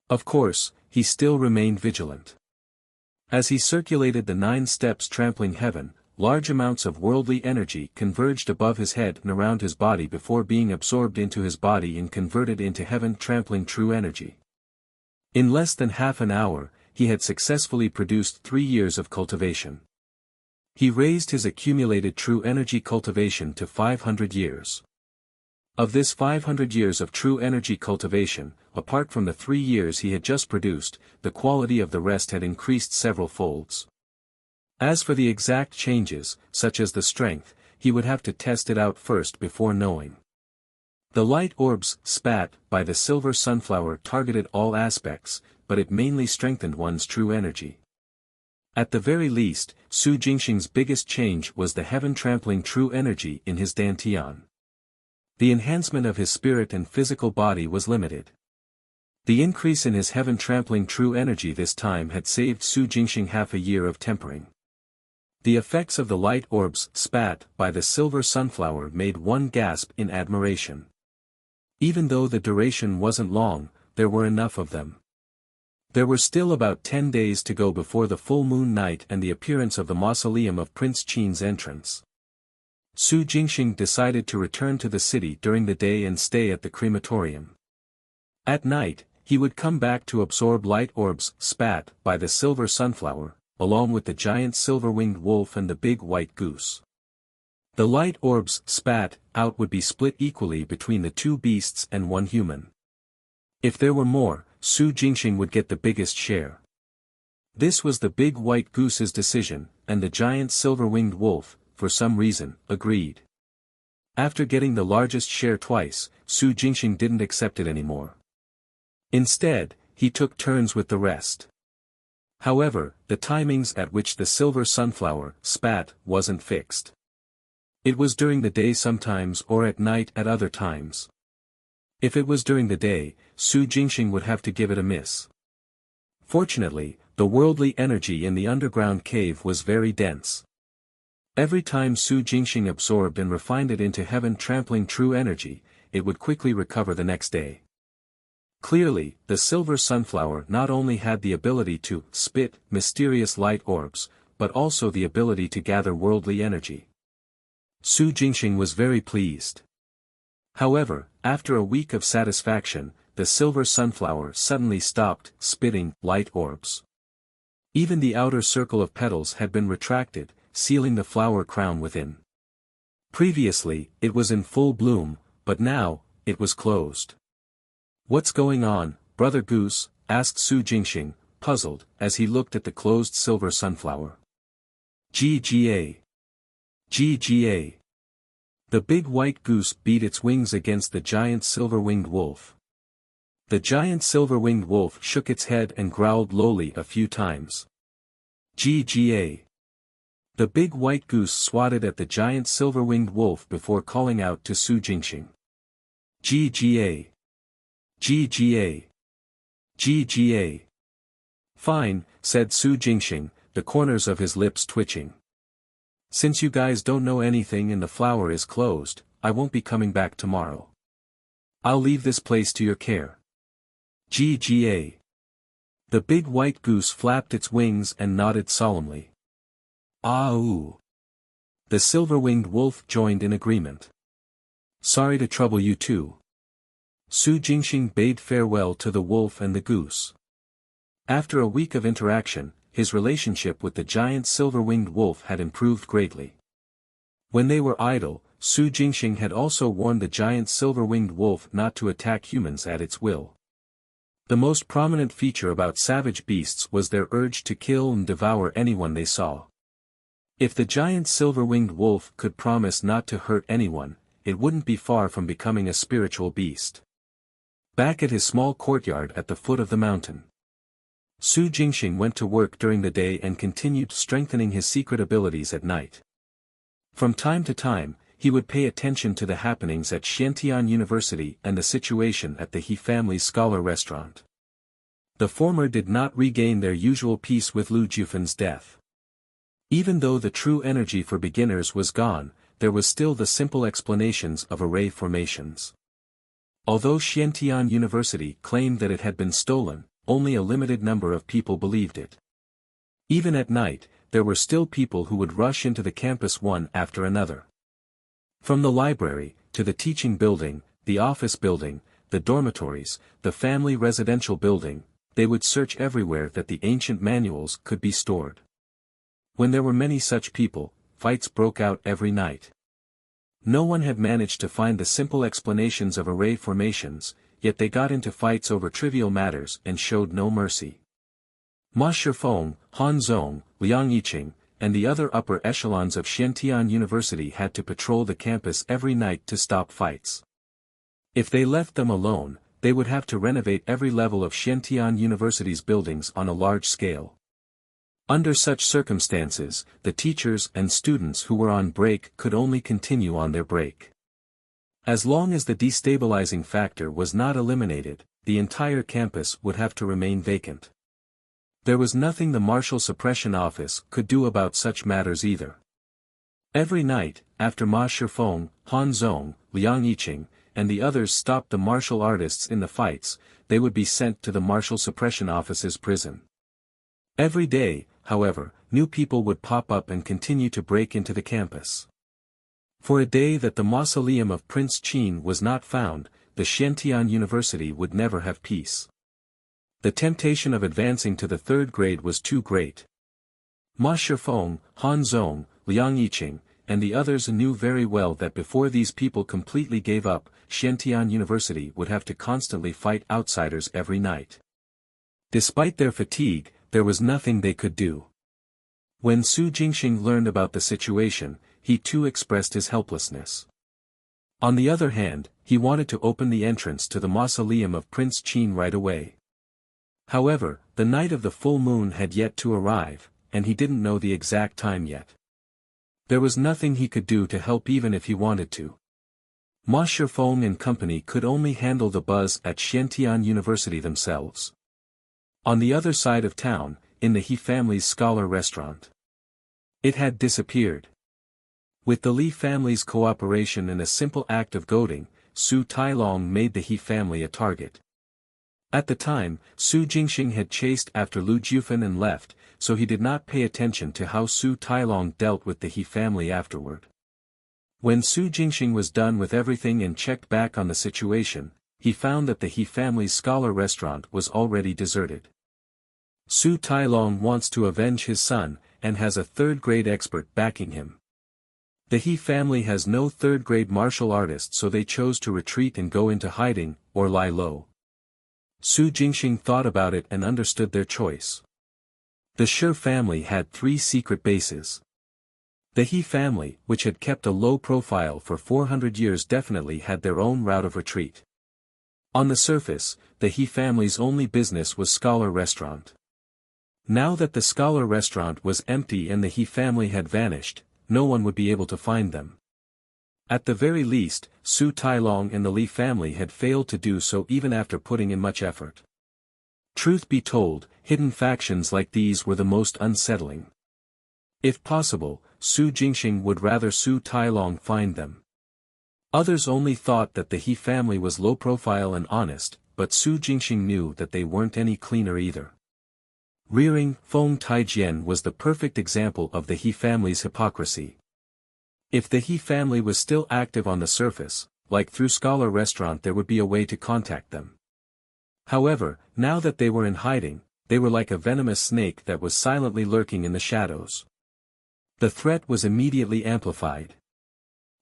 Speaker 1: Of course, he still remained vigilant. As he circulated the 9 steps trampling heaven, large amounts of worldly energy converged above his head and around his body before being absorbed into his body and converted into heaven trampling true energy. In less than half an hour, he had successfully produced 3 years of cultivation. He raised his accumulated true energy cultivation to 500 years. Of this 500 years of true energy cultivation, apart from the 3 years he had just produced, the quality of the rest had increased several folds. As for the exact changes, such as the strength, he would have to test it out first before knowing. The light orbs, spat, by the silver sunflower targeted all aspects, but it mainly strengthened one's true energy. At the very least, Su Jingxing's biggest change was the heaven-trampling true energy in his dantian. The enhancement of his spirit and physical body was limited. The increase in his heaven-trampling true energy this time had saved Su Jingxing half a year of tempering. The effects of the light orbs, spat, by the silver sunflower made one gasp in admiration. Even though the duration wasn't long, there were enough of them. There were still about 10 days to go before the full moon night and the appearance of the mausoleum of Prince Qin's entrance. Su Jingxing decided to return to the city during the day and stay at the crematorium. At night, he would come back to absorb light orbs, spat, by the silver sunflower, along with the giant silver-winged wolf and the big white goose. The light orbs, spat, out would be split equally between the 2 beasts and 1 human. If there were more, Su Jingxing would get the biggest share. This was the big white goose's decision, and the giant silver-winged wolf, for some reason, agreed. After getting the largest share twice, Su Jingxing didn't accept it anymore. Instead, he took turns with the rest. However, the timings at which the silver sunflower, spat, wasn't fixed. It was during the day sometimes or at night at other times. If it was during the day, Su Jingxing would have to give it a miss. Fortunately, the worldly energy in the underground cave was very dense. Every time Su Jingxing absorbed and refined it into heaven-trampling true energy, it would quickly recover the next day. Clearly, the silver sunflower not only had the ability to spit mysterious light orbs, but also the ability to gather worldly energy. Su Jingxing was very pleased. However, after a week of satisfaction, the silver sunflower suddenly stopped spitting light orbs. Even the outer circle of petals had been retracted, sealing the flower crown within. Previously, it was in full bloom, but now, it was closed. "What's going on, Brother Goose?" asked Su Jingxing, puzzled, as he looked at the closed silver sunflower. Gga. Gga. The big white goose beat its wings against the giant silver-winged wolf. The giant silver-winged wolf shook its head and growled lowly a few times. Gga. The big white goose swatted at the giant silver-winged wolf before calling out to Su Jingxing. Gga. Gga. Gga. "Fine," said Su Jingxing, the corners of his lips twitching. "Since you guys don't know anything and the flower is closed, I won't be coming back tomorrow. I'll leave this place to your care." Gga. The big white goose flapped its wings and nodded solemnly. Ah-oo. The silver-winged wolf joined in agreement. "Sorry to trouble you too." Su Jingxing bade farewell to the wolf and the goose. After a week of interaction, his relationship with the giant silver-winged wolf had improved greatly. When they were idle, Su Jingxing had also warned the giant silver-winged wolf not to attack humans at its will. The most prominent feature about savage beasts was their urge to kill and devour anyone they saw. If the giant silver-winged wolf could promise not to hurt anyone, it wouldn't be far from becoming a spiritual beast. Back at his small courtyard at the foot of the mountain, Su Jingxing went to work during the day and continued strengthening his secret abilities at night. From time to time, he would pay attention to the happenings at Xiantian University and the situation at the He family's scholar restaurant. The former did not regain their usual peace with Lu Jufen's death. Even though the true energy for beginners was gone, there was still the simple explanations of array formations. Although Xiantian University claimed that it had been stolen, only a limited number of people believed it. Even at night, there were still people who would rush into the campus one after another. From the library, to the teaching building, the office building, the dormitories, the family residential building, they would search everywhere that the ancient manuals could be stored. When there were many such people, fights broke out every night. No one had managed to find the simple explanations of array formations, yet they got into fights over trivial matters and showed no mercy. Ma Shifeng, Han Zong, Liang Yiqing, and the other upper echelons of Xiantian University had to patrol the campus every night to stop fights. If they left them alone, they would have to renovate every level of Xiantian University's buildings on a large scale. Under such circumstances, the teachers and students who were on break could only continue on their break. As long as the destabilizing factor was not eliminated, the entire campus would have to remain vacant. There was nothing the Martial Suppression Office could do about such matters either. Every night, after Ma Shifeng, Han Zong, Liang Yiqing, and the others stopped the martial artists in the fights, they would be sent to the Martial Suppression Office's prison. Every day, however, new people would pop up and continue to break into the campus. For a day that the mausoleum of Prince Qin was not found, the Xiantian University would never have peace. The temptation of advancing to the third grade was too great. Ma Shifeng, Han Zong, Liang Yiqing, and the others knew very well that before these people completely gave up, Xiantian University would have to constantly fight outsiders every night. Despite their fatigue, there was nothing they could do. When Su Jingxing learned about the situation, he too expressed his helplessness. On the other hand, he wanted to open the entrance to the mausoleum of Prince Qin right away. However, the night of the full moon had yet to arrive, and he didn't know the exact time yet. There was nothing he could do to help even if he wanted to. Ma Shifeng and company could only handle the buzz at Xiantian University themselves. On the other side of town, in the He family's scholar restaurant. It had disappeared. With the Li family's cooperation and a simple act of goading, Su Tailong made the He family a target. At the time, Su Jingxing had chased after Lu Jufen and left, so he did not pay attention to how Su Tailong dealt with the He family afterward. When Su Jingxing was done with everything and checked back on the situation, he found that the He family's scholar restaurant was already deserted. Su Tailong wants to avenge his son, and has a third-grade expert backing him. The He family has no third-grade martial artist, so they chose to retreat and go into hiding, or lie low. Su Jingxing thought about it and understood their choice. The Shi family had 3 secret bases. The He family, which had kept a low profile for 400 years, definitely had their own route of retreat. On the surface, the He family's only business was scholar restaurant. Now that the scholar restaurant was empty and the He family had vanished, no one would be able to find them. At the very least, Su Tailong and the Li family had failed to do so even after putting in much effort. Truth be told, hidden factions like these were the most unsettling. If possible, Su Jingxing would rather Su Tailong find them. Others only thought that the He family was low profile and honest, but Su Jingxing knew that they weren't any cleaner either. Rearing Feng Taijian was the perfect example of the He family's hypocrisy. If the He family was still active on the surface, like through Scholar Restaurant, there would be a way to contact them. However, now that they were in hiding, they were like a venomous snake that was silently lurking in the shadows. The threat was immediately amplified.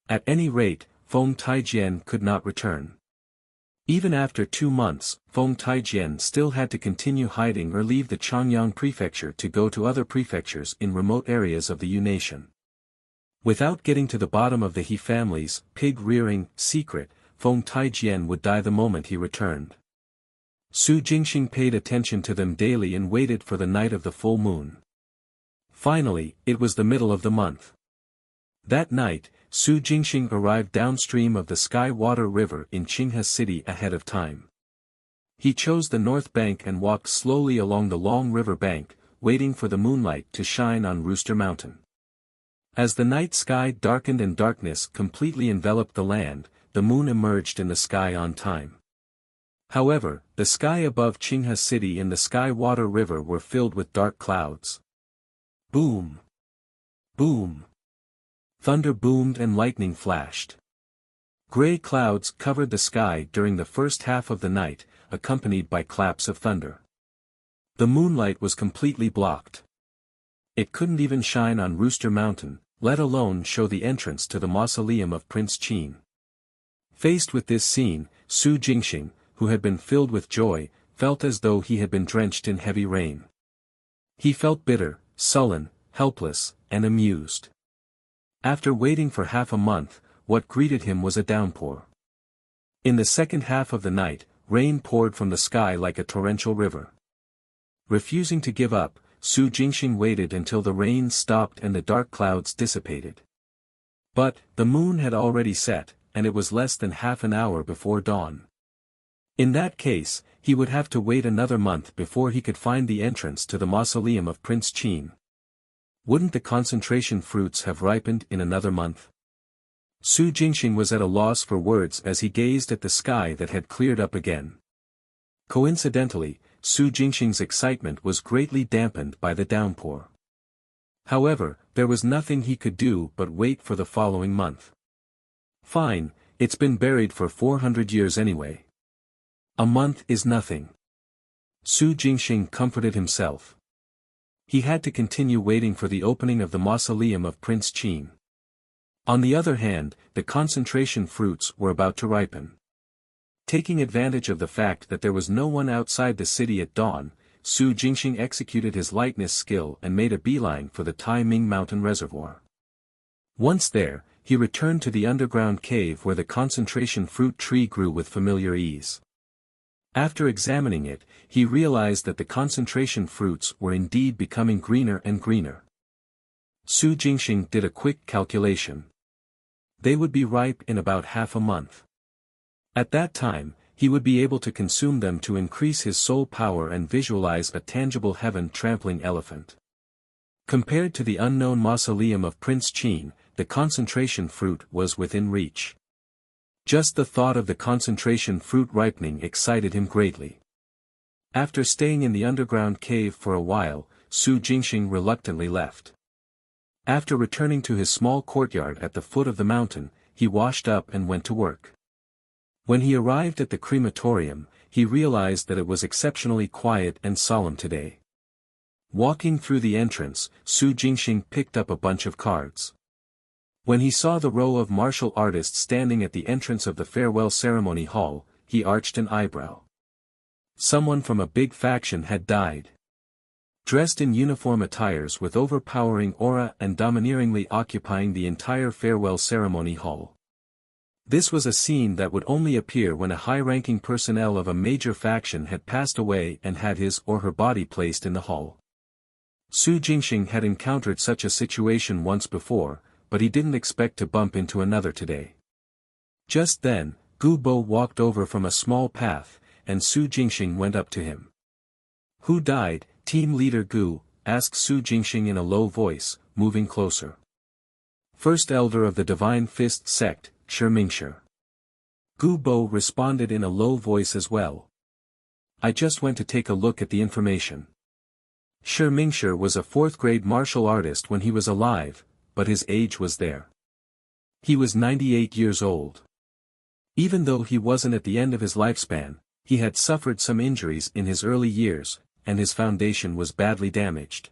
Speaker 1: At any rate, Feng Taijian could not return. Even after 2 months, Feng Taijian still had to continue hiding or leave the Changyang prefecture to go to other prefectures in remote areas of the Yu nation. Without getting to the bottom of the He family's pig-rearing secret, Feng Taijian would die the moment he returned. Su Jingxing paid attention to them daily and waited for the night of the full moon. Finally, it was the middle of the month. That night, Su Jingxing arrived downstream of the Sky Water River in Qinghe City ahead of time. He chose the north bank and walked slowly along the long river bank, waiting for the moonlight to shine on Rooster Mountain. As the night sky darkened and darkness completely enveloped the land, the moon emerged in the sky on time. However, the sky above Qinghe City and the Sky Water River were filled with dark clouds. Boom! Boom! Thunder boomed and lightning flashed. Gray clouds covered the sky during the first half of the night, accompanied by claps of thunder. The moonlight was completely blocked. It couldn't even shine on Rooster Mountain, let alone show the entrance to the mausoleum of Prince Qin. Faced with this scene, Su Jingxing, who had been filled with joy, felt as though he had been drenched in heavy rain. He felt bitter, sullen, helpless, and amused. After waiting for half a month, what greeted him was a downpour. In the second half of the night, rain poured from the sky like a torrential river. Refusing to give up, Su Jingxing waited until the rain stopped and the dark clouds dissipated. But, the moon had already set, and it was less than half an hour before dawn. In that case, he would have to wait another month before he could find the entrance to the mausoleum of Prince Qin. Wouldn't the concentration fruits have ripened in another month? Su Jingxing was at a loss for words as he gazed at the sky that had cleared up again. Coincidentally, Su Jingxing's excitement was greatly dampened by the downpour. However, there was nothing he could do but wait for the following month. Fine, it's been buried for 400 years anyway. A month is nothing. Su Jingxing comforted himself. He had to continue waiting for the opening of the mausoleum of Prince Qin. On the other hand, the concentration fruits were about to ripen. Taking advantage of the fact that there was no one outside the city at dawn, Su Jingxing executed his lightness skill and made a beeline for the Taiming Mountain Reservoir. Once there, he returned to the underground cave where the concentration fruit tree grew with familiar ease. After examining it, he realized that the concentration fruits were indeed becoming greener and greener. Su Jingxing did a quick calculation. They would be ripe in about half a month. At that time, he would be able to consume them to increase his soul power and visualize a tangible heaven trampling elephant. Compared to the unknown mausoleum of Prince Qin, the concentration fruit was within reach. Just the thought of the concentration fruit ripening excited him greatly. After staying in the underground cave for a while, Su Jingxing reluctantly left. After returning to his small courtyard at the foot of the mountain, he washed up and went to work. When he arrived at the crematorium, he realized that it was exceptionally quiet and solemn today. Walking through the entrance, Su Jingxing picked up a bunch of cards. When he saw the row of martial artists standing at the entrance of the farewell ceremony hall, he arched an eyebrow. Someone from a big faction had died. Dressed in uniform attires with overpowering aura and domineeringly occupying the entire farewell ceremony hall. This was a scene that would only appear when a high-ranking personnel of a major faction had passed away and had his or her body placed in the hall. Su Jingxing had encountered such a situation once before, but he didn't expect to bump into another today. Just then, Gu Bo walked over from a small path, and Su Jingxing went up to him. "Who died, Team Leader Gu?" asked Su Jingxing in a low voice, moving closer. "First Elder of the Divine Fist Sect, Mingshi." Gu Bo responded in a low voice as well. "I just went to take a look at the information." Mingshi was a 4th-grade martial artist when he was alive, but his age was there. He was 98 years old. Even though he wasn't at the end of his lifespan, he had suffered some injuries in his early years, and his foundation was badly damaged.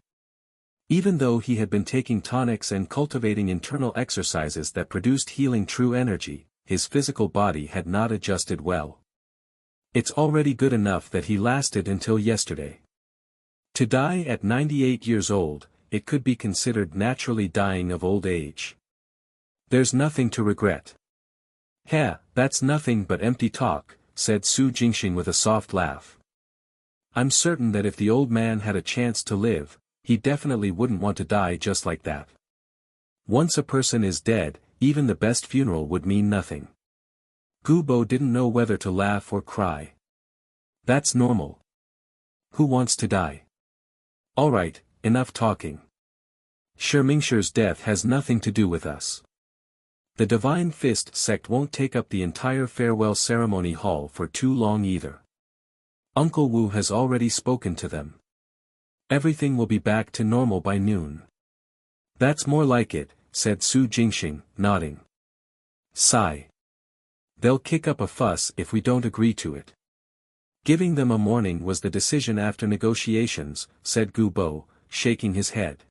Speaker 1: Even though he had been taking tonics and cultivating internal exercises that produced healing true energy, his physical body had not adjusted well. It's already good enough that he lasted until yesterday. To die at 98 years old, it could be considered naturally dying of old age. There's nothing to regret. "Heh, that's nothing but empty talk," said Su Jingxing with a soft laugh. "I'm certain that if the old man had a chance to live, he definitely wouldn't want to die just like that. Once a person is dead, even the best funeral would mean nothing. Gubo didn't know whether to laugh or cry. That's normal. Who wants to die? Alright, enough talking. Shimingshir's death has nothing to do with us. The Divine Fist sect won't take up the entire farewell ceremony hall for too long either. Uncle Wu has already spoken to them. Everything will be back to normal by noon. That's more like it, said Su Jingxing, nodding. Sigh. They'll kick up a fuss if we don't agree to it. Giving them a morning was the decision after negotiations, said Gubo, shaking his head.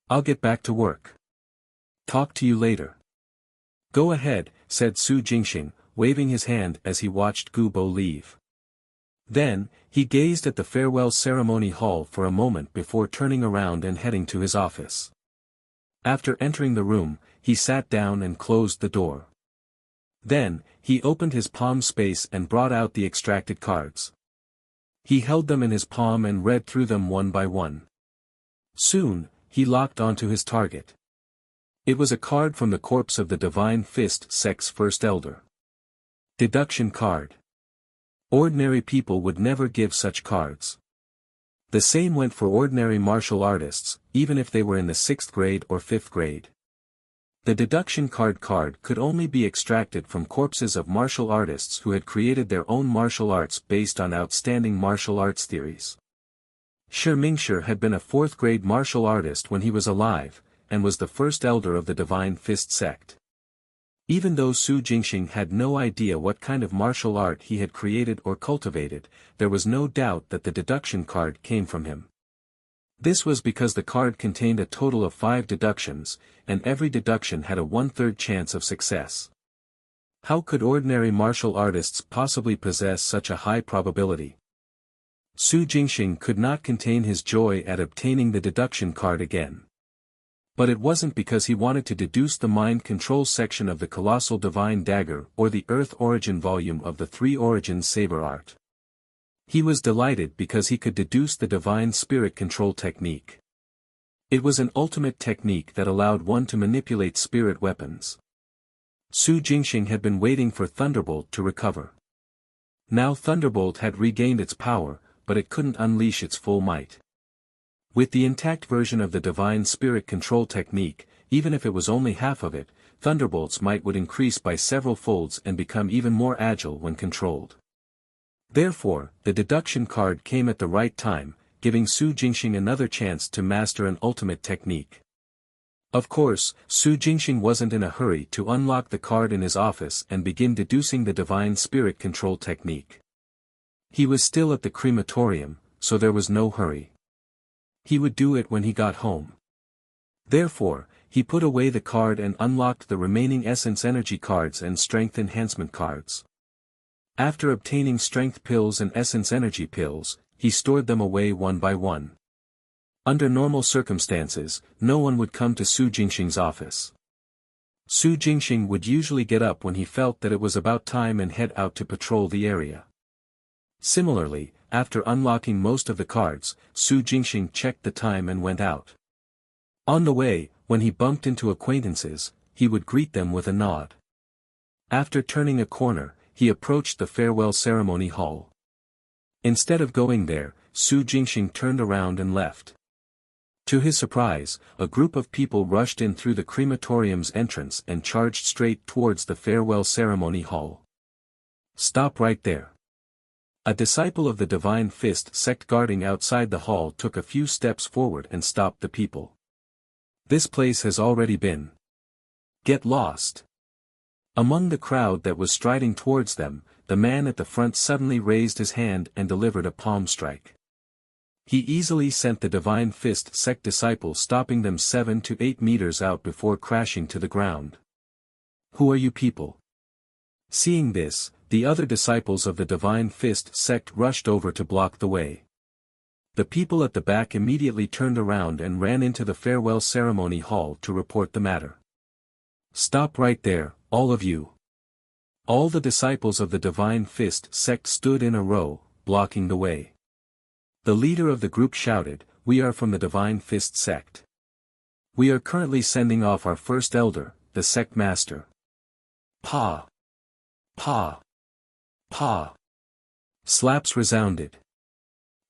Speaker 1: I'll get back to work. Talk to you later. Go ahead, said Su Jingxing, waving his hand as he watched Gubo leave. Then, he gazed at the farewell ceremony hall for a moment before turning around and heading to his office. After entering the room, he sat down and closed the door. Then, he opened his palm space and brought out the extracted cards. He held them in his palm and read through them one by one. Soon, he locked onto his target. It was a card from the corpse of the Divine Fist sect's first elder. Deduction card. Ordinary people would never give such cards. The same went for ordinary martial artists, even if they were in the 6th grade or 5th grade. The deduction card could only be extracted from corpses of martial artists who had created their own martial arts based on outstanding martial arts theories. Shimingshir had been a 4th grade martial artist when he was alive, and was the first elder of the Divine Fist sect. Even though Su Jingxing had no idea what kind of martial art he had created or cultivated, there was no doubt that the deduction card came from him. This was because the card contained a total of 5 deductions, and every deduction had a 1/3 chance of success. How could ordinary martial artists possibly possess such a high probability? Su Jingxing could not contain his joy at obtaining the deduction card again. But it wasn't because he wanted to deduce the mind control section of the Colossal Divine Dagger or the Earth Origin volume of the 3 Origins Saber Art. He was delighted because he could deduce the Divine Spirit Control technique. It was an ultimate technique that allowed one to manipulate spirit weapons. Su Jingxing had been waiting for Thunderbolt to recover. Now Thunderbolt had regained its power, but it couldn't unleash its full might. With the intact version of the Divine Spirit Control technique, even if it was only half of it, Thunderbolt's might would increase by several folds and become even more agile when controlled. Therefore, the deduction card came at the right time, giving Su Jingxing another chance to master an ultimate technique. Of course, Su Jingxing wasn't in a hurry to unlock the card in his office and begin deducing the Divine Spirit Control technique. He was still at the crematorium, so there was no hurry. He would do it when he got home. Therefore, he put away the card and unlocked the remaining Essence Energy cards and Strength Enhancement cards. After obtaining Strength Pills and Essence Energy Pills, he stored them away one by one. Under normal circumstances, no one would come to Su Jingxing's office. Su Jingxing would usually get up when he felt that it was about time and head out to patrol the area. Similarly, after unlocking most of the cards, Su Jingxing checked the time and went out. On the way, when he bumped into acquaintances, he would greet them with a nod. After turning a corner, he approached the farewell ceremony hall. Instead of going there, Su Jingxing turned around and left. To his surprise, a group of people rushed in through the crematorium's entrance and charged straight towards the farewell ceremony hall. Stop right there. A disciple of the Divine Fist sect guarding outside the hall took a few steps forward and stopped the people. This place has already been. Get lost. Among the crowd that was striding towards them, the man at the front suddenly raised his hand and delivered a palm strike. He easily sent the Divine Fist sect disciple stopping them 7 to 8 meters out before crashing to the ground. Who are you people? Seeing this, the other disciples of the Divine Fist sect rushed over to block the way. The people at the back immediately turned around and ran into the farewell ceremony hall to report the matter. Stop right there, all of you. All the disciples of the Divine Fist sect stood in a row, blocking the way. The leader of the group shouted, "We are from the Divine Fist sect. We are currently sending off our first elder, the sect master. Pa! Pa! Pa! Slaps resounded.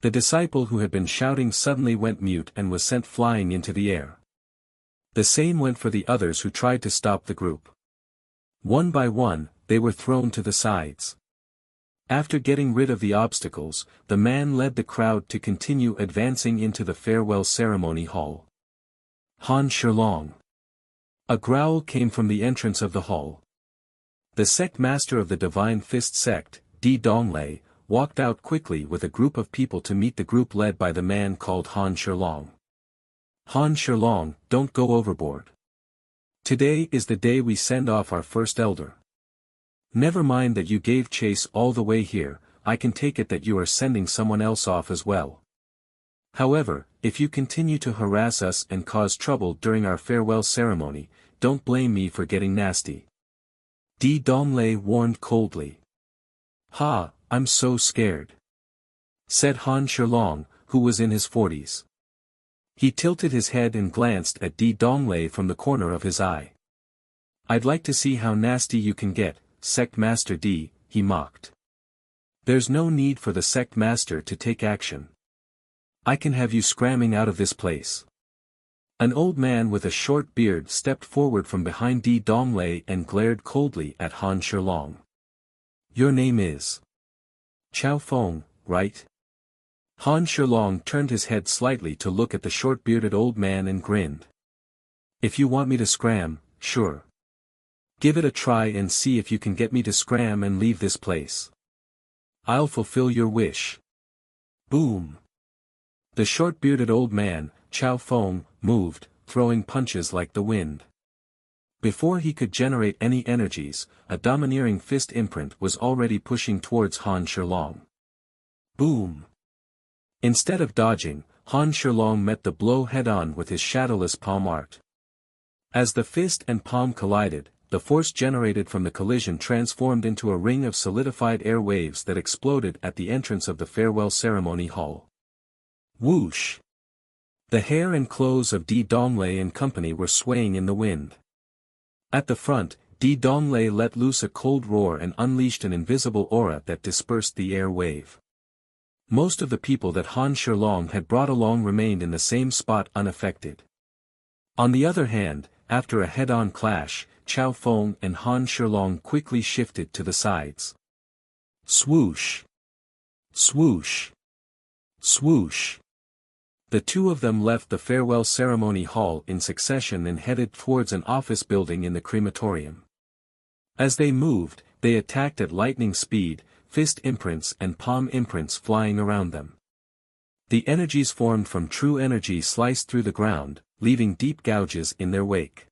Speaker 1: The disciple who had been shouting suddenly went mute and was sent flying into the air. The same went for the others who tried to stop the group. One by one, they were thrown to the sides. After getting rid of the obstacles, the man led the crowd to continue advancing into the farewell ceremony hall. Han Shilong. A growl came from the entrance of the hall. The sect master of the Divine Fist sect, Di Donglei, walked out quickly with a group of people to meet the group led by the man called Han Shilong. Han Shilong, don't go overboard. Today is the day we send off our first elder. Never mind that you gave chase all the way here, I can take it that you are sending someone else off as well. However, if you continue to harass us and cause trouble during our farewell ceremony, don't blame me for getting nasty. Di Donglei warned coldly. Ha, I'm so scared, said Han Shilong, who was in his 40s. He tilted his head and glanced at Di Donglei from the corner of his eye. I'd like to see how nasty you can get, Sect Master Di, he mocked. There's no need for the Sect Master to take action. I can have you scramming out of this place. An old man with a short beard stepped forward from behind Di Donglei and glared coldly at Han Shilong. Your name is Chao Feng, right? Han Shilong turned his head slightly to look at the short-bearded old man and grinned. If you want me to scram, sure. Give it a try and see if you can get me to scram and leave this place. I'll fulfill your wish. Boom. The short-bearded old man, Chao Feng, moved, throwing punches like the wind. Before he could generate any energies, a domineering fist imprint was already pushing towards Han Shilong. Boom. Instead of dodging, Han Shilong met the blow head-on with his shadowless palm art. As the fist and palm collided, the force generated from the collision transformed into a ring of solidified air waves that exploded at the entrance of the farewell ceremony hall. Whoosh! The hair and clothes of Di Donglei and company were swaying in the wind. At the front, Di Donglei let loose a cold roar and unleashed an invisible aura that dispersed the air wave. Most of the people that Han Shilong had brought along remained in the same spot unaffected. On the other hand, after a head-on clash, Chao Feng and Han Shilong quickly shifted to the sides. Swoosh! Swoosh! Swoosh! The two of them left the farewell ceremony hall in succession and headed towards an office building in the crematorium. As they moved, they attacked at lightning speed, fist imprints and palm imprints flying around them. The energies formed from true energy sliced through the ground, leaving deep gouges in their wake.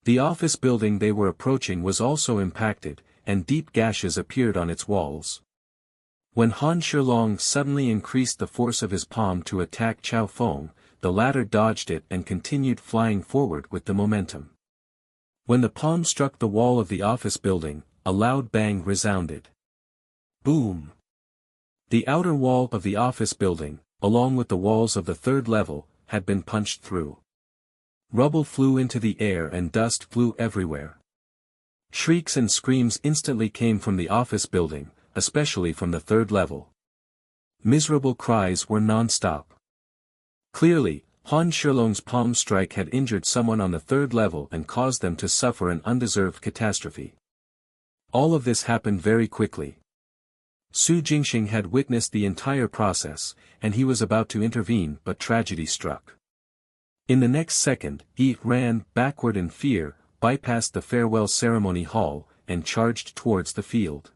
Speaker 1: The office building they were approaching was also impacted, and deep gashes appeared on its walls. When Han Shilong suddenly increased the force of his palm to attack Chao Feng, the latter dodged it and continued flying forward with the momentum. When the palm struck the wall of the office building, a loud bang resounded. Boom! The outer wall of the office building, along with the walls of the third level, had been punched through. Rubble flew into the air and dust flew everywhere. Shrieks and screams instantly came from the office building, especially from the third level. Miserable cries were non-stop. Clearly, Han Shilong's palm strike had injured someone on the third level and caused them to suffer an undeserved catastrophe. All of this happened very quickly. Su Jingxing had witnessed the entire process, and he was about to intervene but tragedy struck. In the next second, he ran backward in fear, bypassed the farewell ceremony hall, and charged towards the field.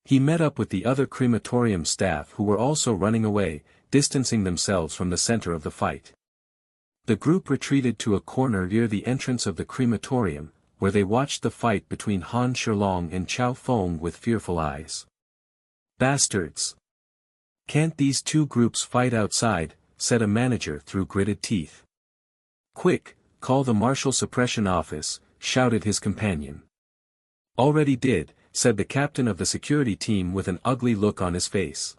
Speaker 1: He met up with the other crematorium staff who were also running away, distancing themselves from the center of the fight. The group retreated to a corner near the entrance of the crematorium, where they watched the fight between Han Shilong and Chao Feng with fearful eyes. Bastards! Can't these two groups fight outside, said a manager through gritted teeth. Quick, call the martial suppression office, shouted his companion. Already did, said the captain of the security team with an ugly look on his face.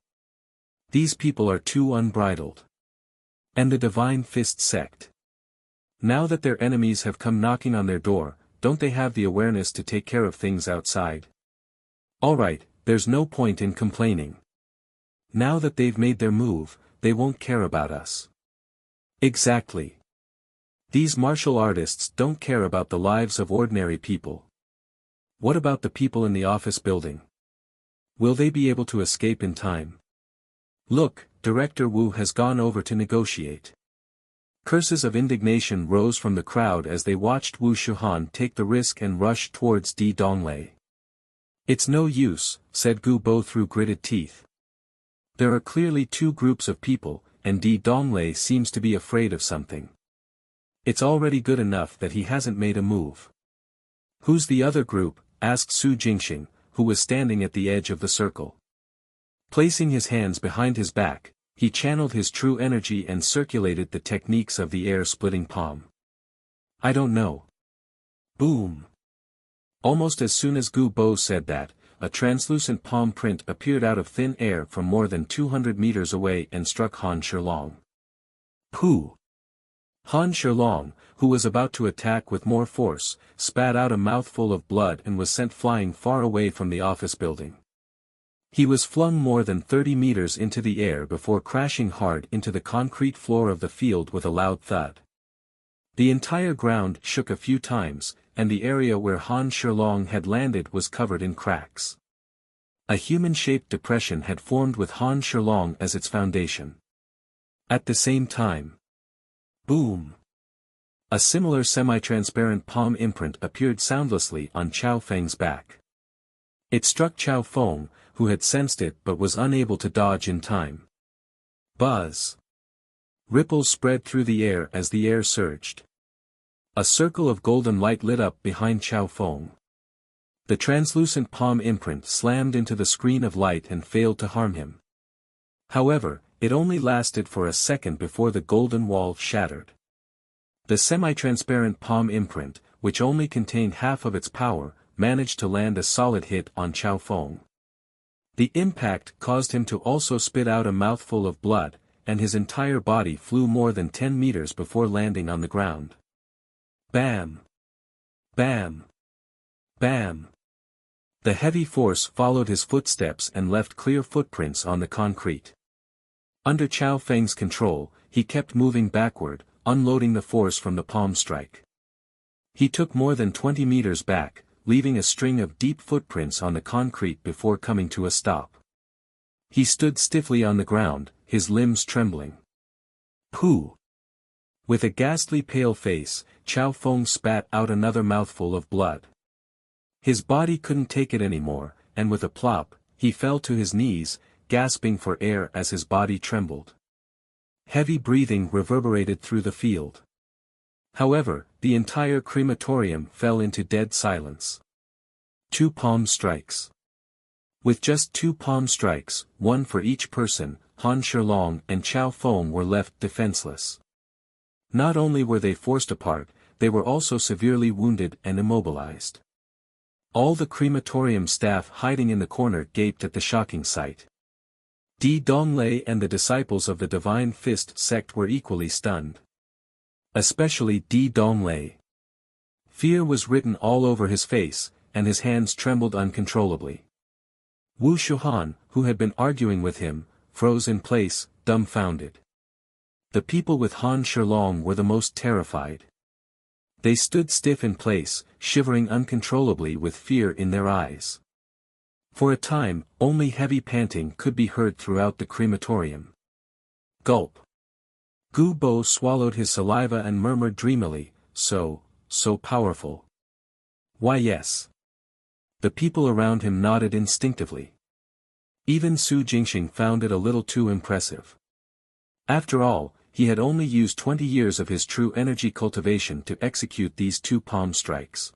Speaker 1: These people are too unbridled. And the Divine Fist sect. Now that their enemies have come knocking on their door, don't they have the awareness to take care of things outside? Alright, there's no point in complaining. Now that they've made their move, they won't care about us. Exactly. These martial artists don't care about the lives of ordinary people. What about the people in the office building? Will they be able to escape in time? Look, Director Wu has gone over to negotiate. Curses of indignation rose from the crowd as they watched Wu Shuhan take the risk and rush towards Di Donglei. It's no use, said Gu Bo through gritted teeth. There are clearly two groups of people, and Di Donglei seems to be afraid of something. It's already good enough that he hasn't made a move. Who's the other group? Asked Su Jingxing, who was standing at the edge of the circle. Placing his hands behind his back, he channeled his true energy and circulated the techniques of the air-splitting palm. I don't know. Boom! Almost as soon as Gu Bo said that, a translucent palm print appeared out of thin air from more than 200 meters away and struck Han Shilong. Pooh! Han Shilong, who was about to attack with more force, spat out a mouthful of blood and was sent flying far away from the office building. He was flung more than 30 meters into the air before crashing hard into the concrete floor of the field with a loud thud. The entire ground shook a few times, and the area where Han Shilong had landed was covered in cracks. A human-shaped depression had formed with Han Shilong as its foundation. At the same time, boom! A similar semi-transparent palm imprint appeared soundlessly on Chao Feng's back. It struck Chao Feng, who had sensed it but was unable to dodge in time. Buzz! Ripples spread through the air as the air surged. A circle of golden light lit up behind Chao Feng. The translucent palm imprint slammed into the screen of light and failed to harm him. However, it only lasted for a second before the golden wall shattered. The semi-transparent palm imprint, which only contained half of its power, managed to land a solid hit on Chao Feng. The impact caused him to also spit out a mouthful of blood, and his entire body flew more than 10 meters before landing on the ground. Bam! Bam! Bam! The heavy force followed his footsteps and left clear footprints on the concrete. Under Chao Feng's control, he kept moving backward, unloading the force from the palm strike. He took more than 20 meters back, leaving a string of deep footprints on the concrete before coming to a stop. He stood stiffly on the ground, his limbs trembling. Pooh! With a ghastly pale face, Chao Feng spat out another mouthful of blood. His body couldn't take it anymore, and with a plop, he fell to his knees, gasping for air as his body trembled. Heavy breathing reverberated through the field. However, the entire crematorium fell into dead silence. 2 palm strikes. With just 2 palm strikes, one for each person, Han Shilong and Chao Feng were left defenseless. Not only were they forced apart, they were also severely wounded and immobilized. All the crematorium staff hiding in the corner gaped at the shocking sight. Di Donglei and the disciples of the Divine Fist sect were equally stunned. Especially Di Donglei. Fear was written all over his face, and his hands trembled uncontrollably. Wu Shuhan, who had been arguing with him, froze in place, dumbfounded. The people with Han Shilong were the most terrified. They stood stiff in place, shivering uncontrollably with fear in their eyes. For a time, only heavy panting could be heard throughout the crematorium. Gulp. Gu Bo swallowed his saliva and murmured dreamily, so powerful. Why yes. The people around him nodded instinctively. Even Su Jingxing found it a little too impressive. After all, he had only used 20 years of his true energy cultivation to execute these 2 palm strikes.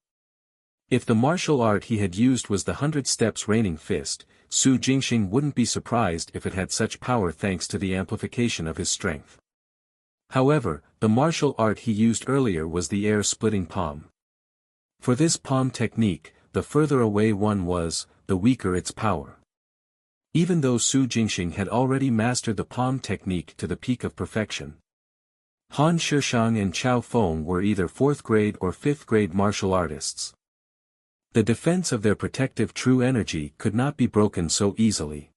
Speaker 1: If the martial art he had used was the 100 steps raining fist, Su Jingxing wouldn't be surprised if it had such power thanks to the amplification of his strength. However, the martial art he used earlier was the air-splitting palm. For this palm technique, the further away one was, the weaker its power. Even though Su Jingxing had already mastered the palm technique to the peak of perfection. Han Shishang and Chao Feng were either 4th grade or 5th grade martial artists. The defense of their protective true energy could not be broken so easily.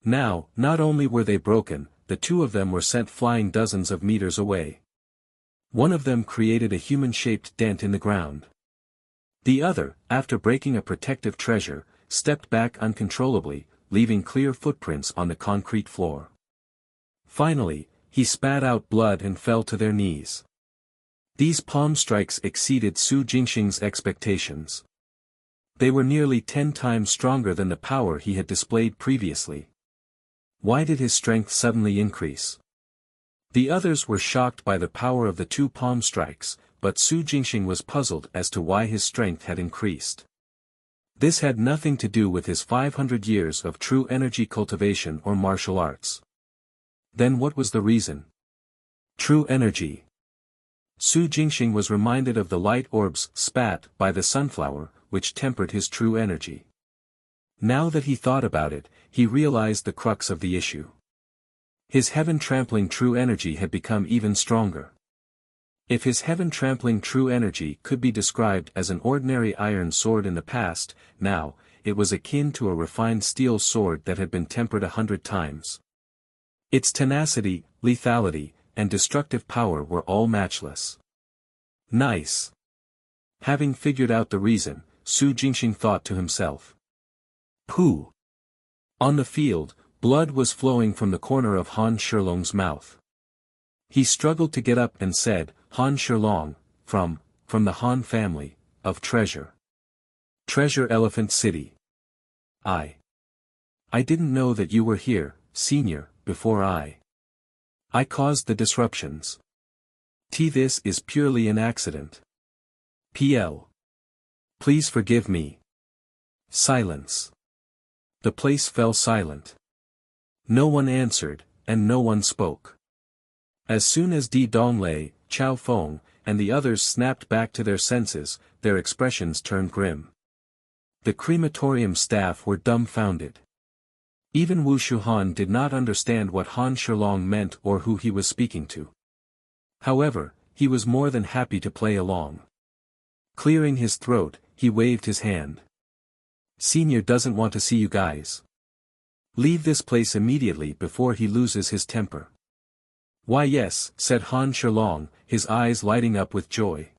Speaker 1: Now, not only were they broken, the two of them were sent flying dozens of meters away. One of them created a human-shaped dent in the ground. The other, after breaking a protective treasure, stepped back uncontrollably, leaving clear footprints on the concrete floor. Finally, he spat out blood and fell to their knees. These palm strikes exceeded Su Jingxing's expectations. They were nearly 10 times stronger than the power he had displayed previously. Why did his strength suddenly increase? The others were shocked by the power of the 2 palm strikes, but Su Jingxing was puzzled as to why his strength had increased. This had nothing to do with his 500 years of true energy cultivation or martial arts. Then what was the reason? True energy. Su Jingxing was reminded of the light orbs spat by the sunflower, which tempered his true energy. Now that he thought about it, he realized the crux of the issue. His heaven-trampling true energy had become even stronger. If his heaven-trampling true energy could be described as an ordinary iron sword in the past, now, it was akin to a refined steel sword that had been tempered 100 times. Its tenacity, lethality, and destructive power were all matchless. Nice. Having figured out the reason, Su Jingxing thought to himself. Pooh. On the field, blood was flowing from the corner of Han Shilong's mouth. He struggled to get up and said, Han Shilong, from the Han family, of Treasure. Treasure Elephant City. I didn't know that you were here, Senior, before I caused the disruptions. This is purely an accident. PL. Please forgive me. Silence. The place fell silent. No one answered, and no one spoke. As soon as Di Donglei, Chao Feng, and the others snapped back to their senses, their expressions turned grim. The crematorium staff were dumbfounded. Even Wu Shuhan did not understand what Han Shilong meant or who he was speaking to. However, he was more than happy to play along. Clearing his throat, he waved his hand. Senior doesn't want to see you guys. Leave this place immediately before he loses his temper. Why yes, said Han Shilong, his eyes lighting up with joy.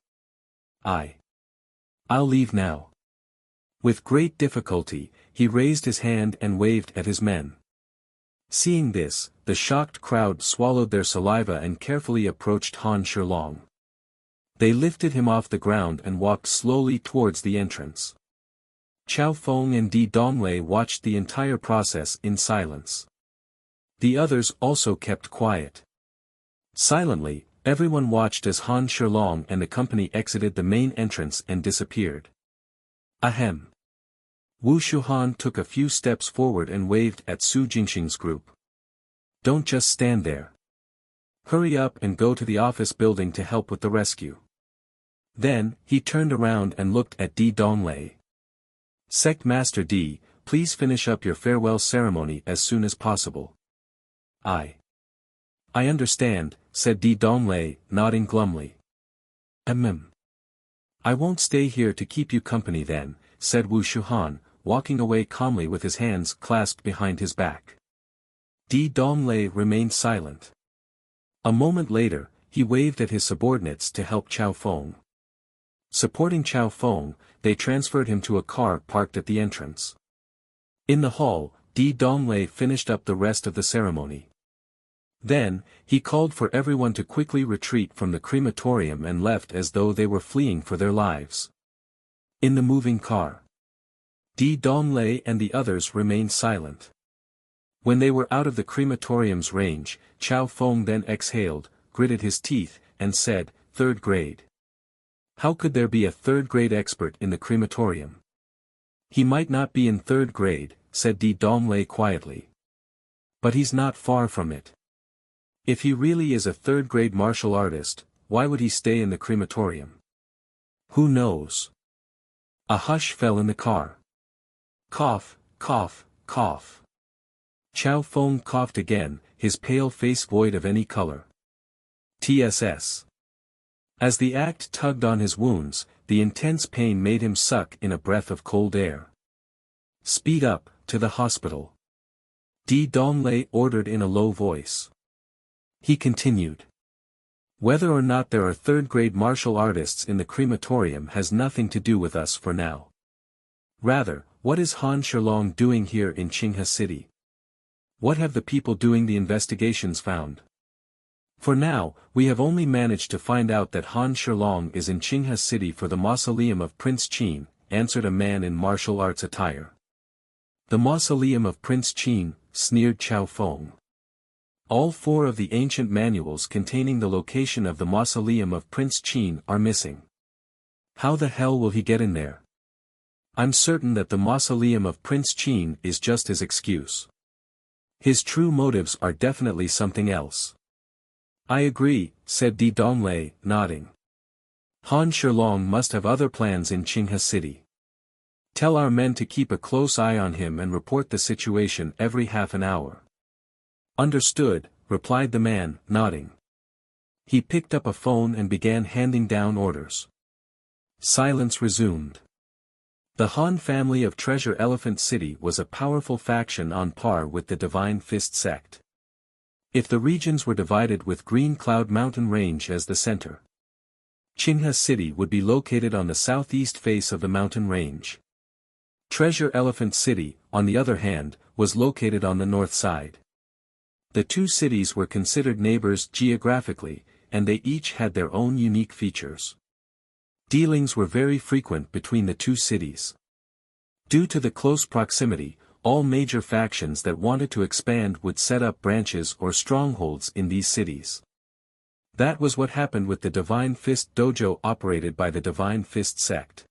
Speaker 1: I'll leave now. With great difficulty, he raised his hand and waved at his men. Seeing this, the shocked crowd swallowed their saliva and carefully approached Han Shilong. They lifted him off the ground and walked slowly towards the entrance. Chao Feng and Di Donglei watched the entire process in silence. The others also kept quiet. Silently, everyone watched as Han Shilong and the company exited the main entrance and disappeared. Ahem. Wu Shuhan took a few steps forward and waved at Su Jingxing's group. Don't just stand there. Hurry up and go to the office building to help with the rescue. Then, he turned around and looked at Di Donglei. Sect Master Di, please finish up your farewell ceremony as soon as possible. I understand, said Di Donglei, nodding glumly. I won't stay here to keep you company then, said Wu Shuhan, walking away calmly with his hands clasped behind his back. Di Donglei remained silent. A moment later, he waved at his subordinates to help Chao Feng. Supporting Chao Feng, they transferred him to a car parked at the entrance. In the hall, Di Donglei finished up the rest of the ceremony. Then, he called for everyone to quickly retreat from the crematorium and left as though they were fleeing for their lives. In the moving car, Di Donglei and the others remained silent. When they were out of the crematorium's range, Chao Feng then exhaled, gritted his teeth, and said, 3rd grade. How could there be a 3rd grade expert in the crematorium? He might not be in 3rd grade, said Di Donglei quietly. But he's not far from it. If he really is a 3rd grade martial artist, why would he stay in the crematorium? Who knows? A hush fell in the car. Cough, cough, cough. Chao Feng coughed again, his pale face void of any color. TSS. As the act tugged on his wounds, the intense pain made him suck in a breath of cold air. Speed up, to the hospital. Donglei ordered in a low voice. He continued. Whether or not there are third-grade martial artists in the crematorium has nothing to do with us for now. Rather, what is Han Shilong doing here in Qinghe City? What have the people doing the investigations found? For now, we have only managed to find out that Han Shilong is in Qinghe City for the mausoleum of Prince Qin, answered a man in martial arts attire. The mausoleum of Prince Qin, sneered Chao Feng. All 4 of the ancient manuals containing the location of the mausoleum of Prince Qin are missing. How the hell will he get in there? I'm certain that the mausoleum of Prince Qin is just his excuse. His true motives are definitely something else. I agree, said Donglei, nodding. Han Shilong must have other plans in Qinghe City. Tell our men to keep a close eye on him and report the situation every half an hour. Understood, replied the man, nodding. He picked up a phone and began handing down orders. Silence resumed. The Han family of Treasure Elephant City was a powerful faction on par with the Divine Fist sect. If the regions were divided with Green Cloud Mountain Range as the center, Qinghe City would be located on the southeast face of the mountain range. Treasure Elephant City, on the other hand, was located on the north side. The 2 cities were considered neighbors geographically, and they each had their own unique features. Dealings were very frequent between the 2 cities. Due to the close proximity, all major factions that wanted to expand would set up branches or strongholds in these cities. That was what happened with the Divine Fist Dojo operated by the Divine Fist sect.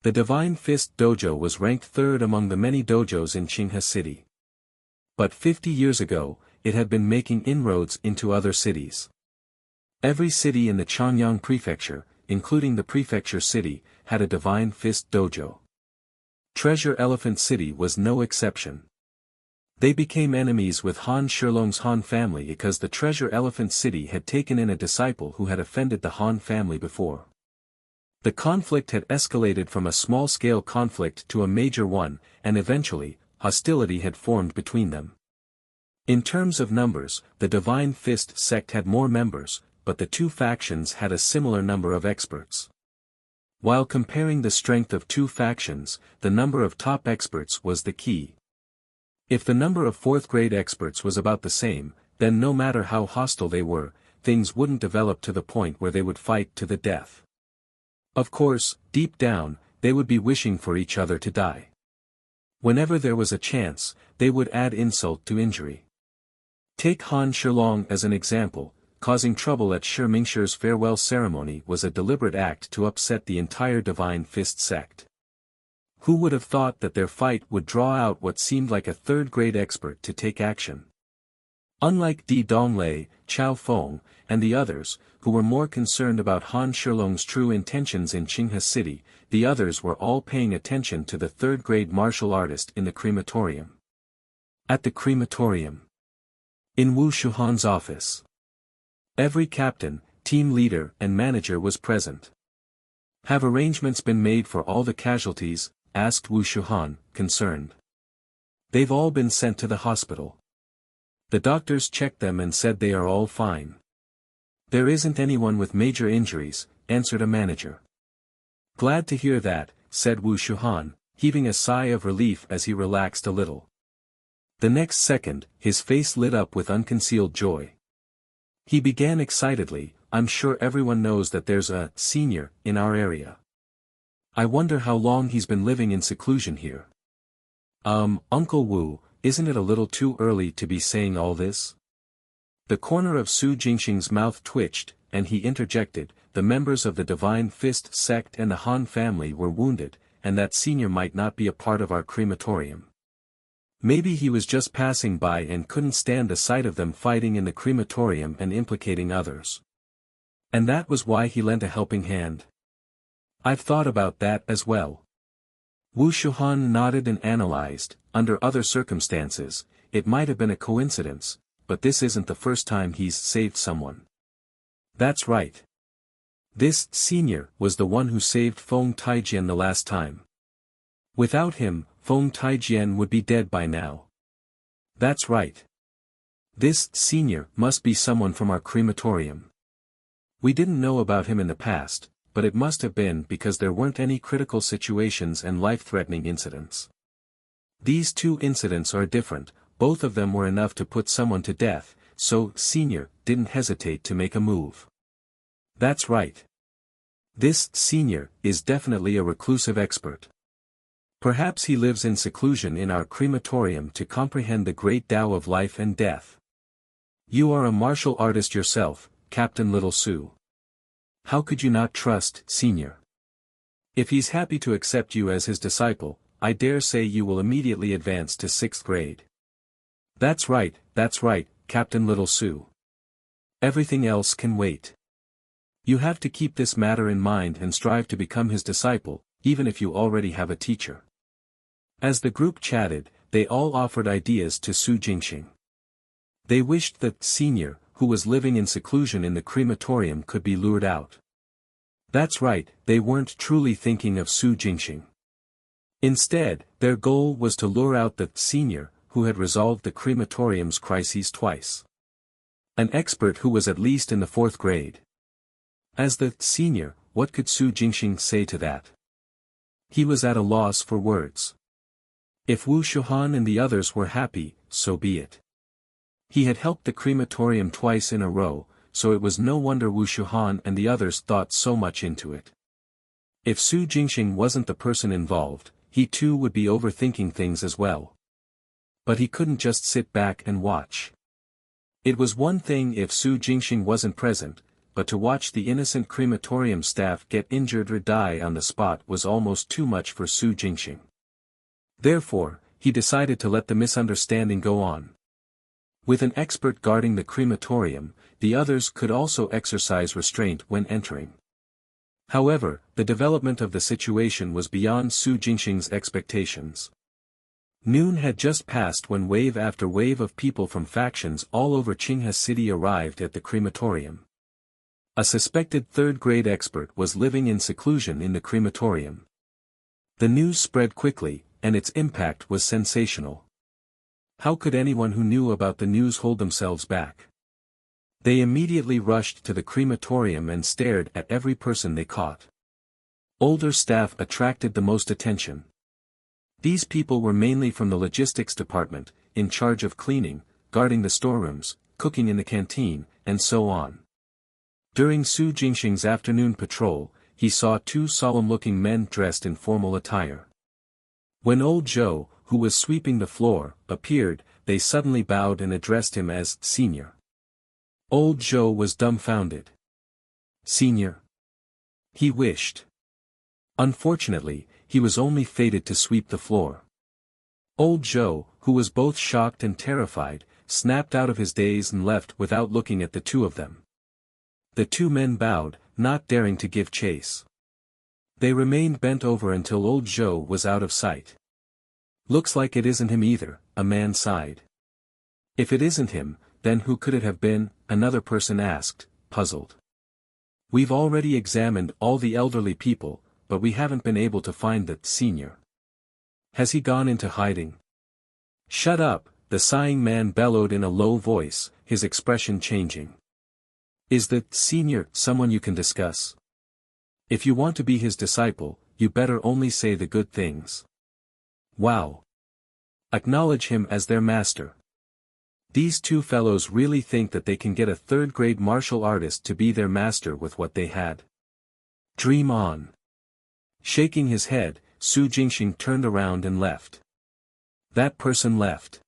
Speaker 1: The Divine Fist Dojo was ranked 3rd among the many dojos in Qinghe City. But 50 years ago, it had been making inroads into other cities. Every city in the Changyang Prefecture, including the Prefecture City, had a Divine Fist Dojo. Treasure Elephant City was no exception. They became enemies with Han Shilong's Han family because the Treasure Elephant City had taken in a disciple who had offended the Han family before. The conflict had escalated from a small-scale conflict to a major one, and eventually, hostility had formed between them. In terms of numbers, the Divine Fist sect had more members, but the 2 factions had a similar number of experts. While comparing the strength of 2 factions, the number of top experts was the key. If the number of 4th-grade experts was about the same, then no matter how hostile they were, things wouldn't develop to the point where they would fight to the death. Of course, deep down, they would be wishing for each other to die. Whenever there was a chance, they would add insult to injury. Take Han Shilong as an example. Causing trouble at Shi Mingshi's farewell ceremony was a deliberate act to upset the entire Divine Fist sect. Who would have thought that their fight would draw out what seemed like a 3rd-grade expert to take action? Unlike Donglei, Chao Feng, and the others, who were more concerned about Han Shilong's true intentions in Qinghe City, the others were all paying attention to the 3rd-grade martial artist in the crematorium. At the crematorium. In Wu Shuhan's office. Every captain, team leader and manager was present. Have arrangements been made for all the casualties? Asked Wu Shuhan, concerned. They've all been sent to the hospital. The doctors checked them and said they are all fine. There isn't anyone with major injuries, answered a manager. Glad to hear that, said Wu Shuhan, heaving a sigh of relief as he relaxed a little. The next second, his face lit up with unconcealed joy. He began excitedly, I'm sure everyone knows that there's a senior in our area. I wonder how long he's been living in seclusion here. Uncle Wu, isn't it a little too early to be saying all this? The corner of Su Jingxing's mouth twitched, and he interjected, the members of the Divine Fist sect and the Han family were wounded, and that senior might not be a part of our crematorium. Maybe he was just passing by and couldn't stand the sight of them fighting in the crematorium and implicating others. And that was why he lent a helping hand. I've thought about that as well. Wu Shuhan nodded and analyzed, under other circumstances, it might have been a coincidence, but this isn't the first time he's saved someone. That's right. This senior was the one who saved Feng Taijian the last time. Without him, Feng Taijian would be dead by now. That's right. This senior must be someone from our crematorium. We didn't know about him in the past, but it must have been because there weren't any critical situations and life-threatening incidents. These two incidents are different, both of them were enough to put someone to death, so senior didn't hesitate to make a move. That's right. This senior is definitely a reclusive expert. Perhaps he lives in seclusion in our crematorium to comprehend the great Tao of life and death. You are a martial artist yourself, Captain Little Sue. How could you not trust senior? If he's happy to accept you as his disciple, I dare say you will immediately advance to 6th grade. That's right, Captain Little Sue. Everything else can wait. You have to keep this matter in mind and strive to become his disciple, even if you already have a teacher. As the group chatted, they all offered ideas to Su Jingxing. They wished that senior, who was living in seclusion in the crematorium, could be lured out. That's right, they weren't truly thinking of Su Jingxing. Instead, their goal was to lure out the senior, who had resolved the crematorium's crises twice. An expert who was at least in the 4th grade. As the senior, what could Su Jingxing say to that? He was at a loss for words. If Wu Shuhan and the others were happy, so be it. He had helped the crematorium twice in a row, so it was no wonder Wu Shuhan and the others thought so much into it. If Su Jingxing wasn't the person involved, he too would be overthinking things as well. But he couldn't just sit back and watch. It was one thing if Su Jingxing wasn't present, but to watch the innocent crematorium staff get injured or die on the spot was almost too much for Su Jingxing. Therefore, he decided to let the misunderstanding go on. With an expert guarding the crematorium, the others could also exercise restraint when entering. However, the development of the situation was beyond Su Jingxing's expectations. Noon had just passed when wave after wave of people from factions all over Qinghe City arrived at the crematorium. A suspected 3rd grade expert was living in seclusion in the crematorium. The news spread quickly, and its impact was sensational. How could anyone who knew about the news hold themselves back? They immediately rushed to the crematorium and stared at every person they caught. Older staff attracted the most attention. These people were mainly from the logistics department, in charge of cleaning, guarding the storerooms, cooking in the canteen, and so on. During Su Jingxing's afternoon patrol, he saw 2 solemn-looking men dressed in formal attire. When old Zhou, who was sweeping the floor, appeared, they suddenly bowed and addressed him as senior. Old Zhou was dumbfounded. Senior? He wished. Unfortunately, he was only fated to sweep the floor. Old Zhou, who was both shocked and terrified, snapped out of his daze and left without looking at the two of them. The 2 men bowed, not daring to give chase. They remained bent over until old Zhou was out of sight. Looks like it isn't him either, a man sighed. If it isn't him, then who could it have been? Another person asked, puzzled. We've already examined all the elderly people, but we haven't been able to find the senior. Has he gone into hiding? Shut up, the sighing man bellowed in a low voice, his expression changing. Is the senior someone you can discuss? If you want to be his disciple, you better only say the good things. Wow. Acknowledge him as their master. These 2 fellows really think that they can get a 3rd grade martial artist to be their master with what they had. Dream on. Shaking his head, Su Jingxing turned around and left. That person left.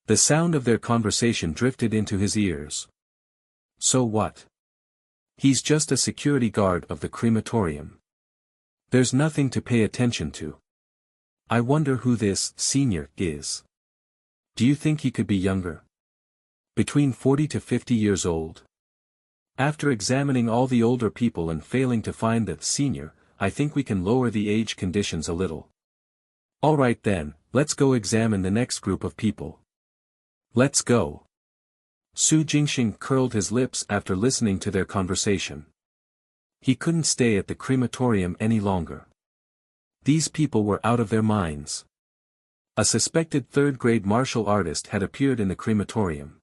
Speaker 1: The sound of their conversation drifted into his ears. So what? He's just a security guard of the crematorium. There's nothing to pay attention to. I wonder who this senior is. Do you think he could be younger? Between 40 to 50 years old? After examining all the older people and failing to find the senior, I think we can lower the age conditions a little. Alright then, let's go examine the next group of people. Let's go. Su Jingxing curled his lips after listening to their conversation. He couldn't stay at the crematorium any longer. These people were out of their minds. A suspected third-grade martial artist had appeared in the crematorium.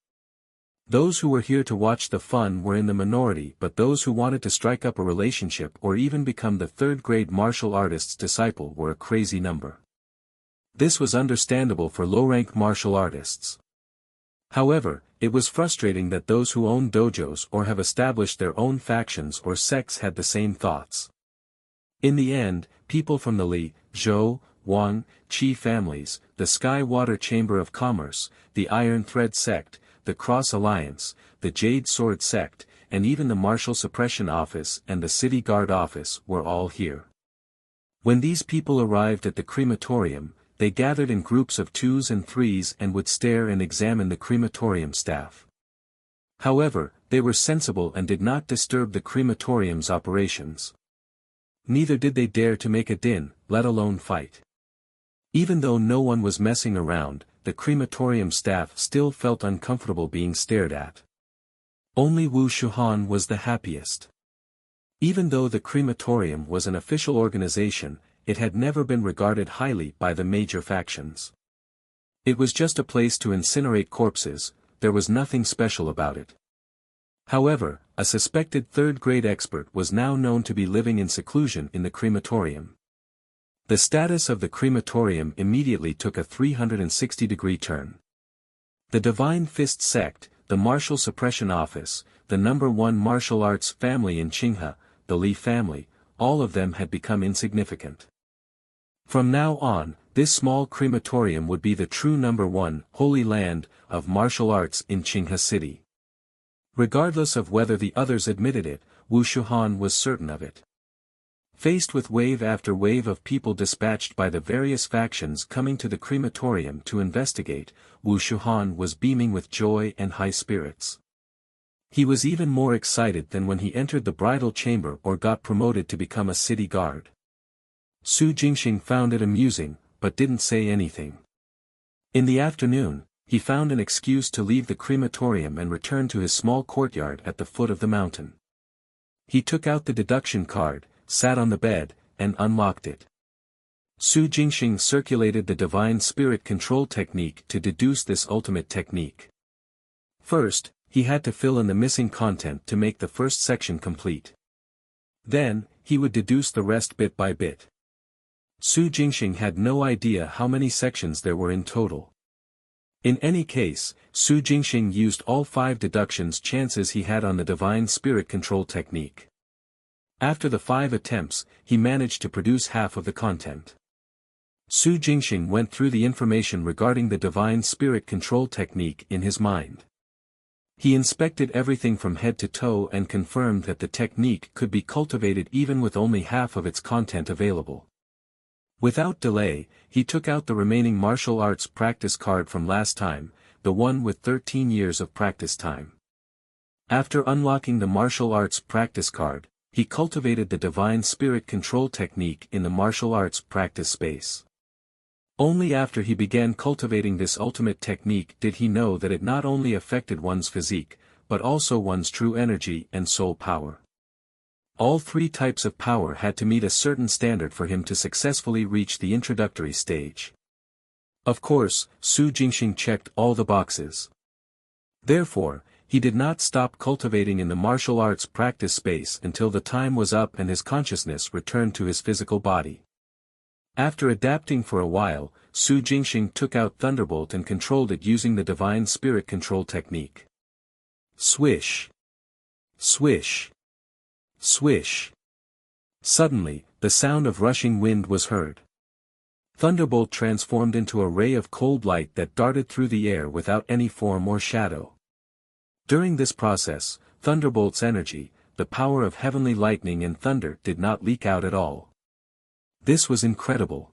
Speaker 1: Those who were here to watch the fun were in the minority, but those who wanted to strike up a relationship or even become the third-grade martial artist's disciple were a crazy number. This was understandable for low-rank martial artists. However, it was frustrating that those who own dojos or have established their own factions or sects had the same thoughts. In the end, people from the Li, Zhou, Wang, Qi families, the Sky Water Chamber of Commerce, the Iron Thread Sect, the Cross Alliance, the Jade Sword Sect, and even the Martial Suppression Office and the City Guard Office were all here. When these people arrived at the crematorium, they gathered in groups of 2s and 3s and would stare and examine the crematorium staff. However, they were sensible and did not disturb the crematorium's operations. Neither did they dare to make a din, let alone fight. Even though no one was messing around, the crematorium staff still felt uncomfortable being stared at. Only Wu Shuhan was the happiest. Even though the crematorium was an official organization, it had never been regarded highly by the major factions. It was just a place to incinerate corpses, there was nothing special about it. However, a suspected third-grade expert was now known to be living in seclusion in the crematorium. The status of the crematorium immediately took a 360-degree turn. The Divine Fist Sect, the Martial Suppression Office, the #1 martial arts family in Qinghe, the Li family, all of them had become insignificant. From now on, this small crematorium would be the true #1 holy land of martial arts in Qinghe City. Regardless of whether the others admitted it, Wu Shuhan was certain of it. Faced with wave after wave of people dispatched by the various factions coming to the crematorium to investigate, Wu Shuhan was beaming with joy and high spirits. He was even more excited than when he entered the bridal chamber or got promoted to become a city guard. Su Jingxing found it amusing, but didn't say anything. In the afternoon, he found an excuse to leave the crematorium and return to his small courtyard at the foot of the mountain. He took out the deduction card, sat on the bed, and unlocked it. Su Jingxing circulated the divine spirit control technique to deduce this ultimate technique. First, he had to fill in the missing content to make the first section complete. Then, he would deduce the rest bit by bit. Su Jingxing had no idea how many sections there were in total. In any case, Su Jingxing used all 5 deductions chances he had on the divine spirit control technique. After the 5 attempts, he managed to produce half of the content. Su Jingxing went through the information regarding the divine spirit control technique in his mind. He inspected everything from head to toe and confirmed that the technique could be cultivated even with only half of its content available. Without delay, he took out the remaining martial arts practice card from last time, the one with 13 years of practice time. After unlocking the martial arts practice card, he cultivated the divine spirit control technique in the martial arts practice space. Only after he began cultivating this ultimate technique did he know that it not only affected one's physique, but also one's true energy and soul power. All 3 types of power had to meet a certain standard for him to successfully reach the introductory stage. Of course, Su Jingxing checked all the boxes. Therefore, he did not stop cultivating in the martial arts practice space until the time was up and his consciousness returned to his physical body. After adapting for a while, Su Jingxing took out Thunderbolt and controlled it using the divine spirit control technique. Swish! Swish! Swish! Suddenly, the sound of rushing wind was heard. Thunderbolt transformed into a ray of cold light that darted through the air without any form or shadow. During this process, Thunderbolt's energy, the power of heavenly lightning and thunder did not leak out at all. This was incredible.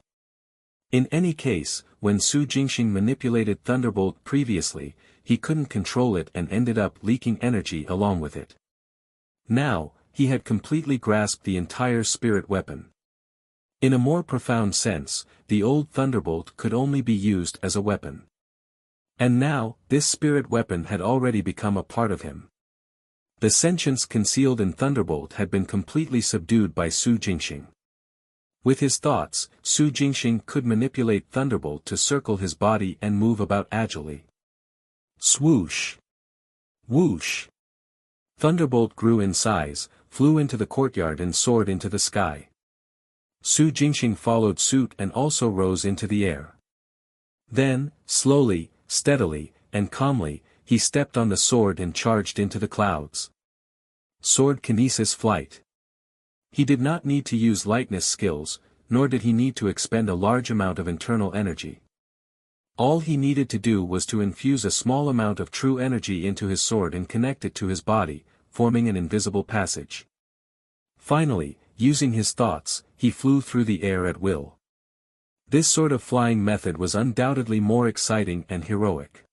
Speaker 1: In any case, when Su Jingxing manipulated Thunderbolt previously, he couldn't control it and ended up leaking energy along with it. Now, he had completely grasped the entire spirit weapon. In a more profound sense, the old Thunderbolt could only be used as a weapon. And now, this spirit weapon had already become a part of him. The sentience concealed in Thunderbolt had been completely subdued by Su Jingxing. With his thoughts, Su Jingxing could manipulate Thunderbolt to circle his body and move about agilely. Swoosh! Whoosh! Thunderbolt grew in size, flew into the courtyard and soared into the sky. Su Jingxing followed suit and also rose into the air. Then, slowly, steadily, and calmly, he stepped on the sword and charged into the clouds. Sword kinesis flight. He did not need to use lightness skills, nor did he need to expend a large amount of internal energy. All he needed to do was to infuse a small amount of true energy into his sword and connect it to his body, forming an invisible passage. Finally, using his thoughts, he flew through the air at will. This sort of flying method was undoubtedly more exciting and heroic.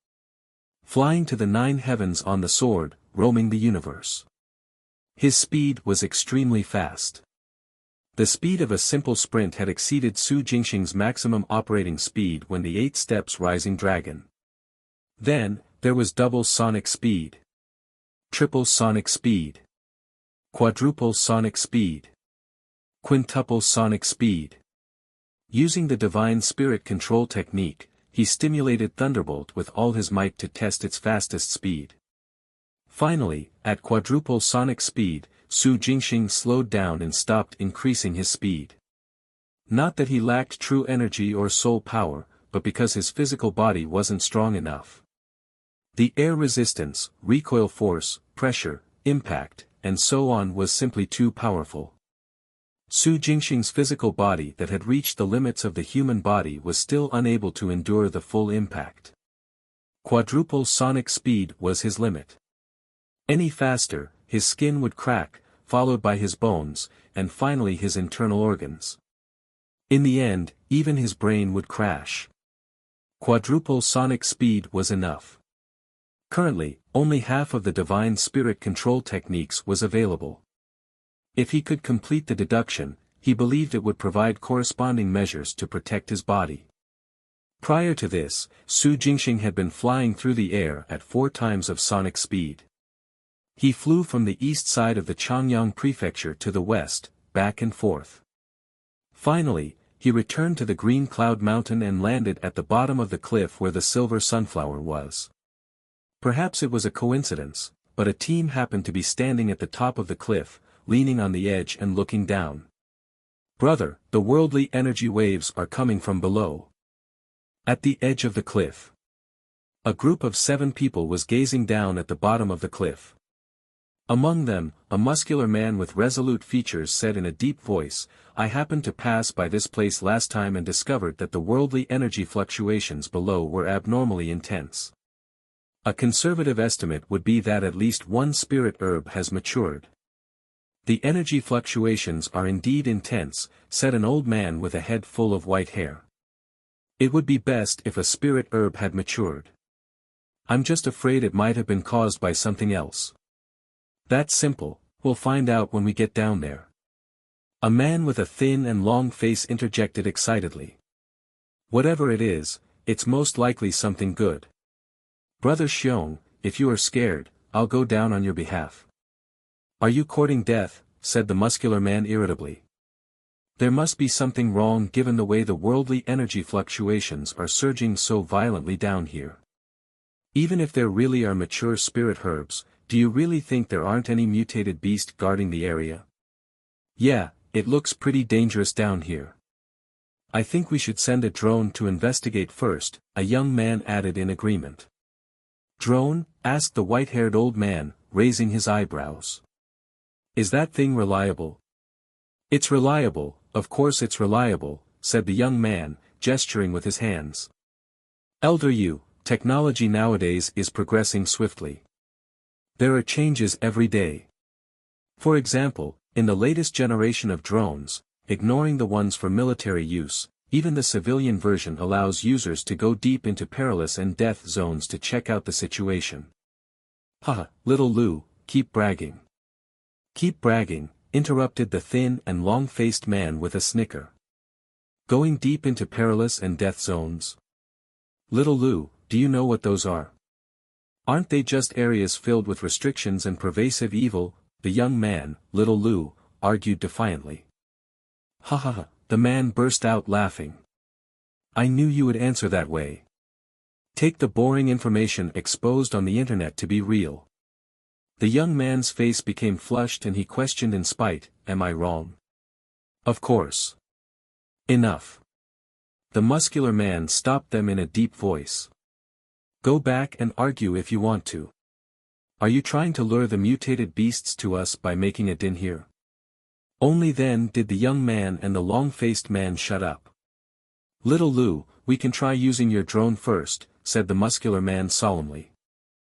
Speaker 1: Flying to the 9 heavens on the sword, roaming the universe. His speed was extremely fast. The speed of a simple sprint had exceeded Su Jingxing's maximum operating speed when the 8 steps rising dragon. Then, there was double sonic speed. Triple sonic speed. Quadruple sonic speed. Quintuple sonic speed. Using the divine spirit control technique, he stimulated Thunderbolt with all his might to test its fastest speed. Finally, at quadruple sonic speed, Su Jingxing slowed down and stopped increasing his speed. Not that he lacked true energy or soul power, but because his physical body wasn't strong enough. The air resistance, recoil force, pressure, impact, and so on was simply too powerful. Su Jingxing's physical body that had reached the limits of the human body was still unable to endure the full impact. Quadruple sonic speed was his limit. Any faster, his skin would crack, followed by his bones, and finally his internal organs. In the end, even his brain would crash. Quadruple sonic speed was enough. Currently, only half of the divine spirit control techniques was available. If he could complete the deduction, he believed it would provide corresponding measures to protect his body. Prior to this, Su Jingxing had been flying through the air at 4 times of sonic speed. He flew from the east side of the Changyang prefecture to the west, back and forth. Finally, he returned to the Green Cloud Mountain and landed at the bottom of the cliff where the silver sunflower was. Perhaps it was a coincidence, but a team happened to be standing at the top of the cliff, leaning on the edge and looking down. "Brother, the worldly energy waves are coming from below." At the edge of the cliff. A group of 7 people was gazing down at the bottom of the cliff. Among them, a muscular man with resolute features said in a deep voice, "I happened to pass by this place last time and discovered that the worldly energy fluctuations below were abnormally intense. A conservative estimate would be that at least 1 spirit herb has matured." "The energy fluctuations are indeed intense," said an old man with a head full of white hair. "It would be best if a spirit herb had matured. I'm just afraid it might have been caused by something else." "That's simple, we'll find out when we get down there." A man with a thin and long face interjected excitedly. "Whatever it is, it's most likely something good. Brother Xiong, if you are scared, I'll go down on your behalf." "Are you courting death?" said the muscular man irritably. "There must be something wrong given the way the worldly energy fluctuations are surging so violently down here. Even if there really are mature spirit herbs, do you really think there aren't any mutated beast guarding the area? Yeah, it looks pretty dangerous down here. I think we should send a drone to investigate first," a young man added in agreement. "Drone?" asked the white-haired old man, raising his eyebrows. "Is that thing reliable?" "It's reliable, of course it's reliable," said the young man, gesturing with his hands. "Elder you, technology nowadays is progressing swiftly. There are changes every day. For example, in the latest generation of drones, ignoring the ones for military use, even the civilian version allows users to go deep into perilous and death zones to check out the situation." "Haha, little Lou, keep bragging." "Keep bragging," interrupted the thin and long-faced man with a snicker. "Going deep into perilous and death zones? Little Lou, do you know what those are? Aren't they just areas filled with restrictions and pervasive evil? The young man, little Lu, argued defiantly. Ha ha ha, the man burst out laughing. I knew you would answer that way. Take the boring information exposed on the internet to be real. The young man's face became flushed and he questioned in spite, am I wrong? Of course. Enough. The muscular man stopped them in a deep voice. Go back and argue if you want to. Are you trying to lure the mutated beasts to us by making a din here? Only then did the young man and the long-faced man shut up. Little Lu, we can try using your drone first, said the muscular man solemnly.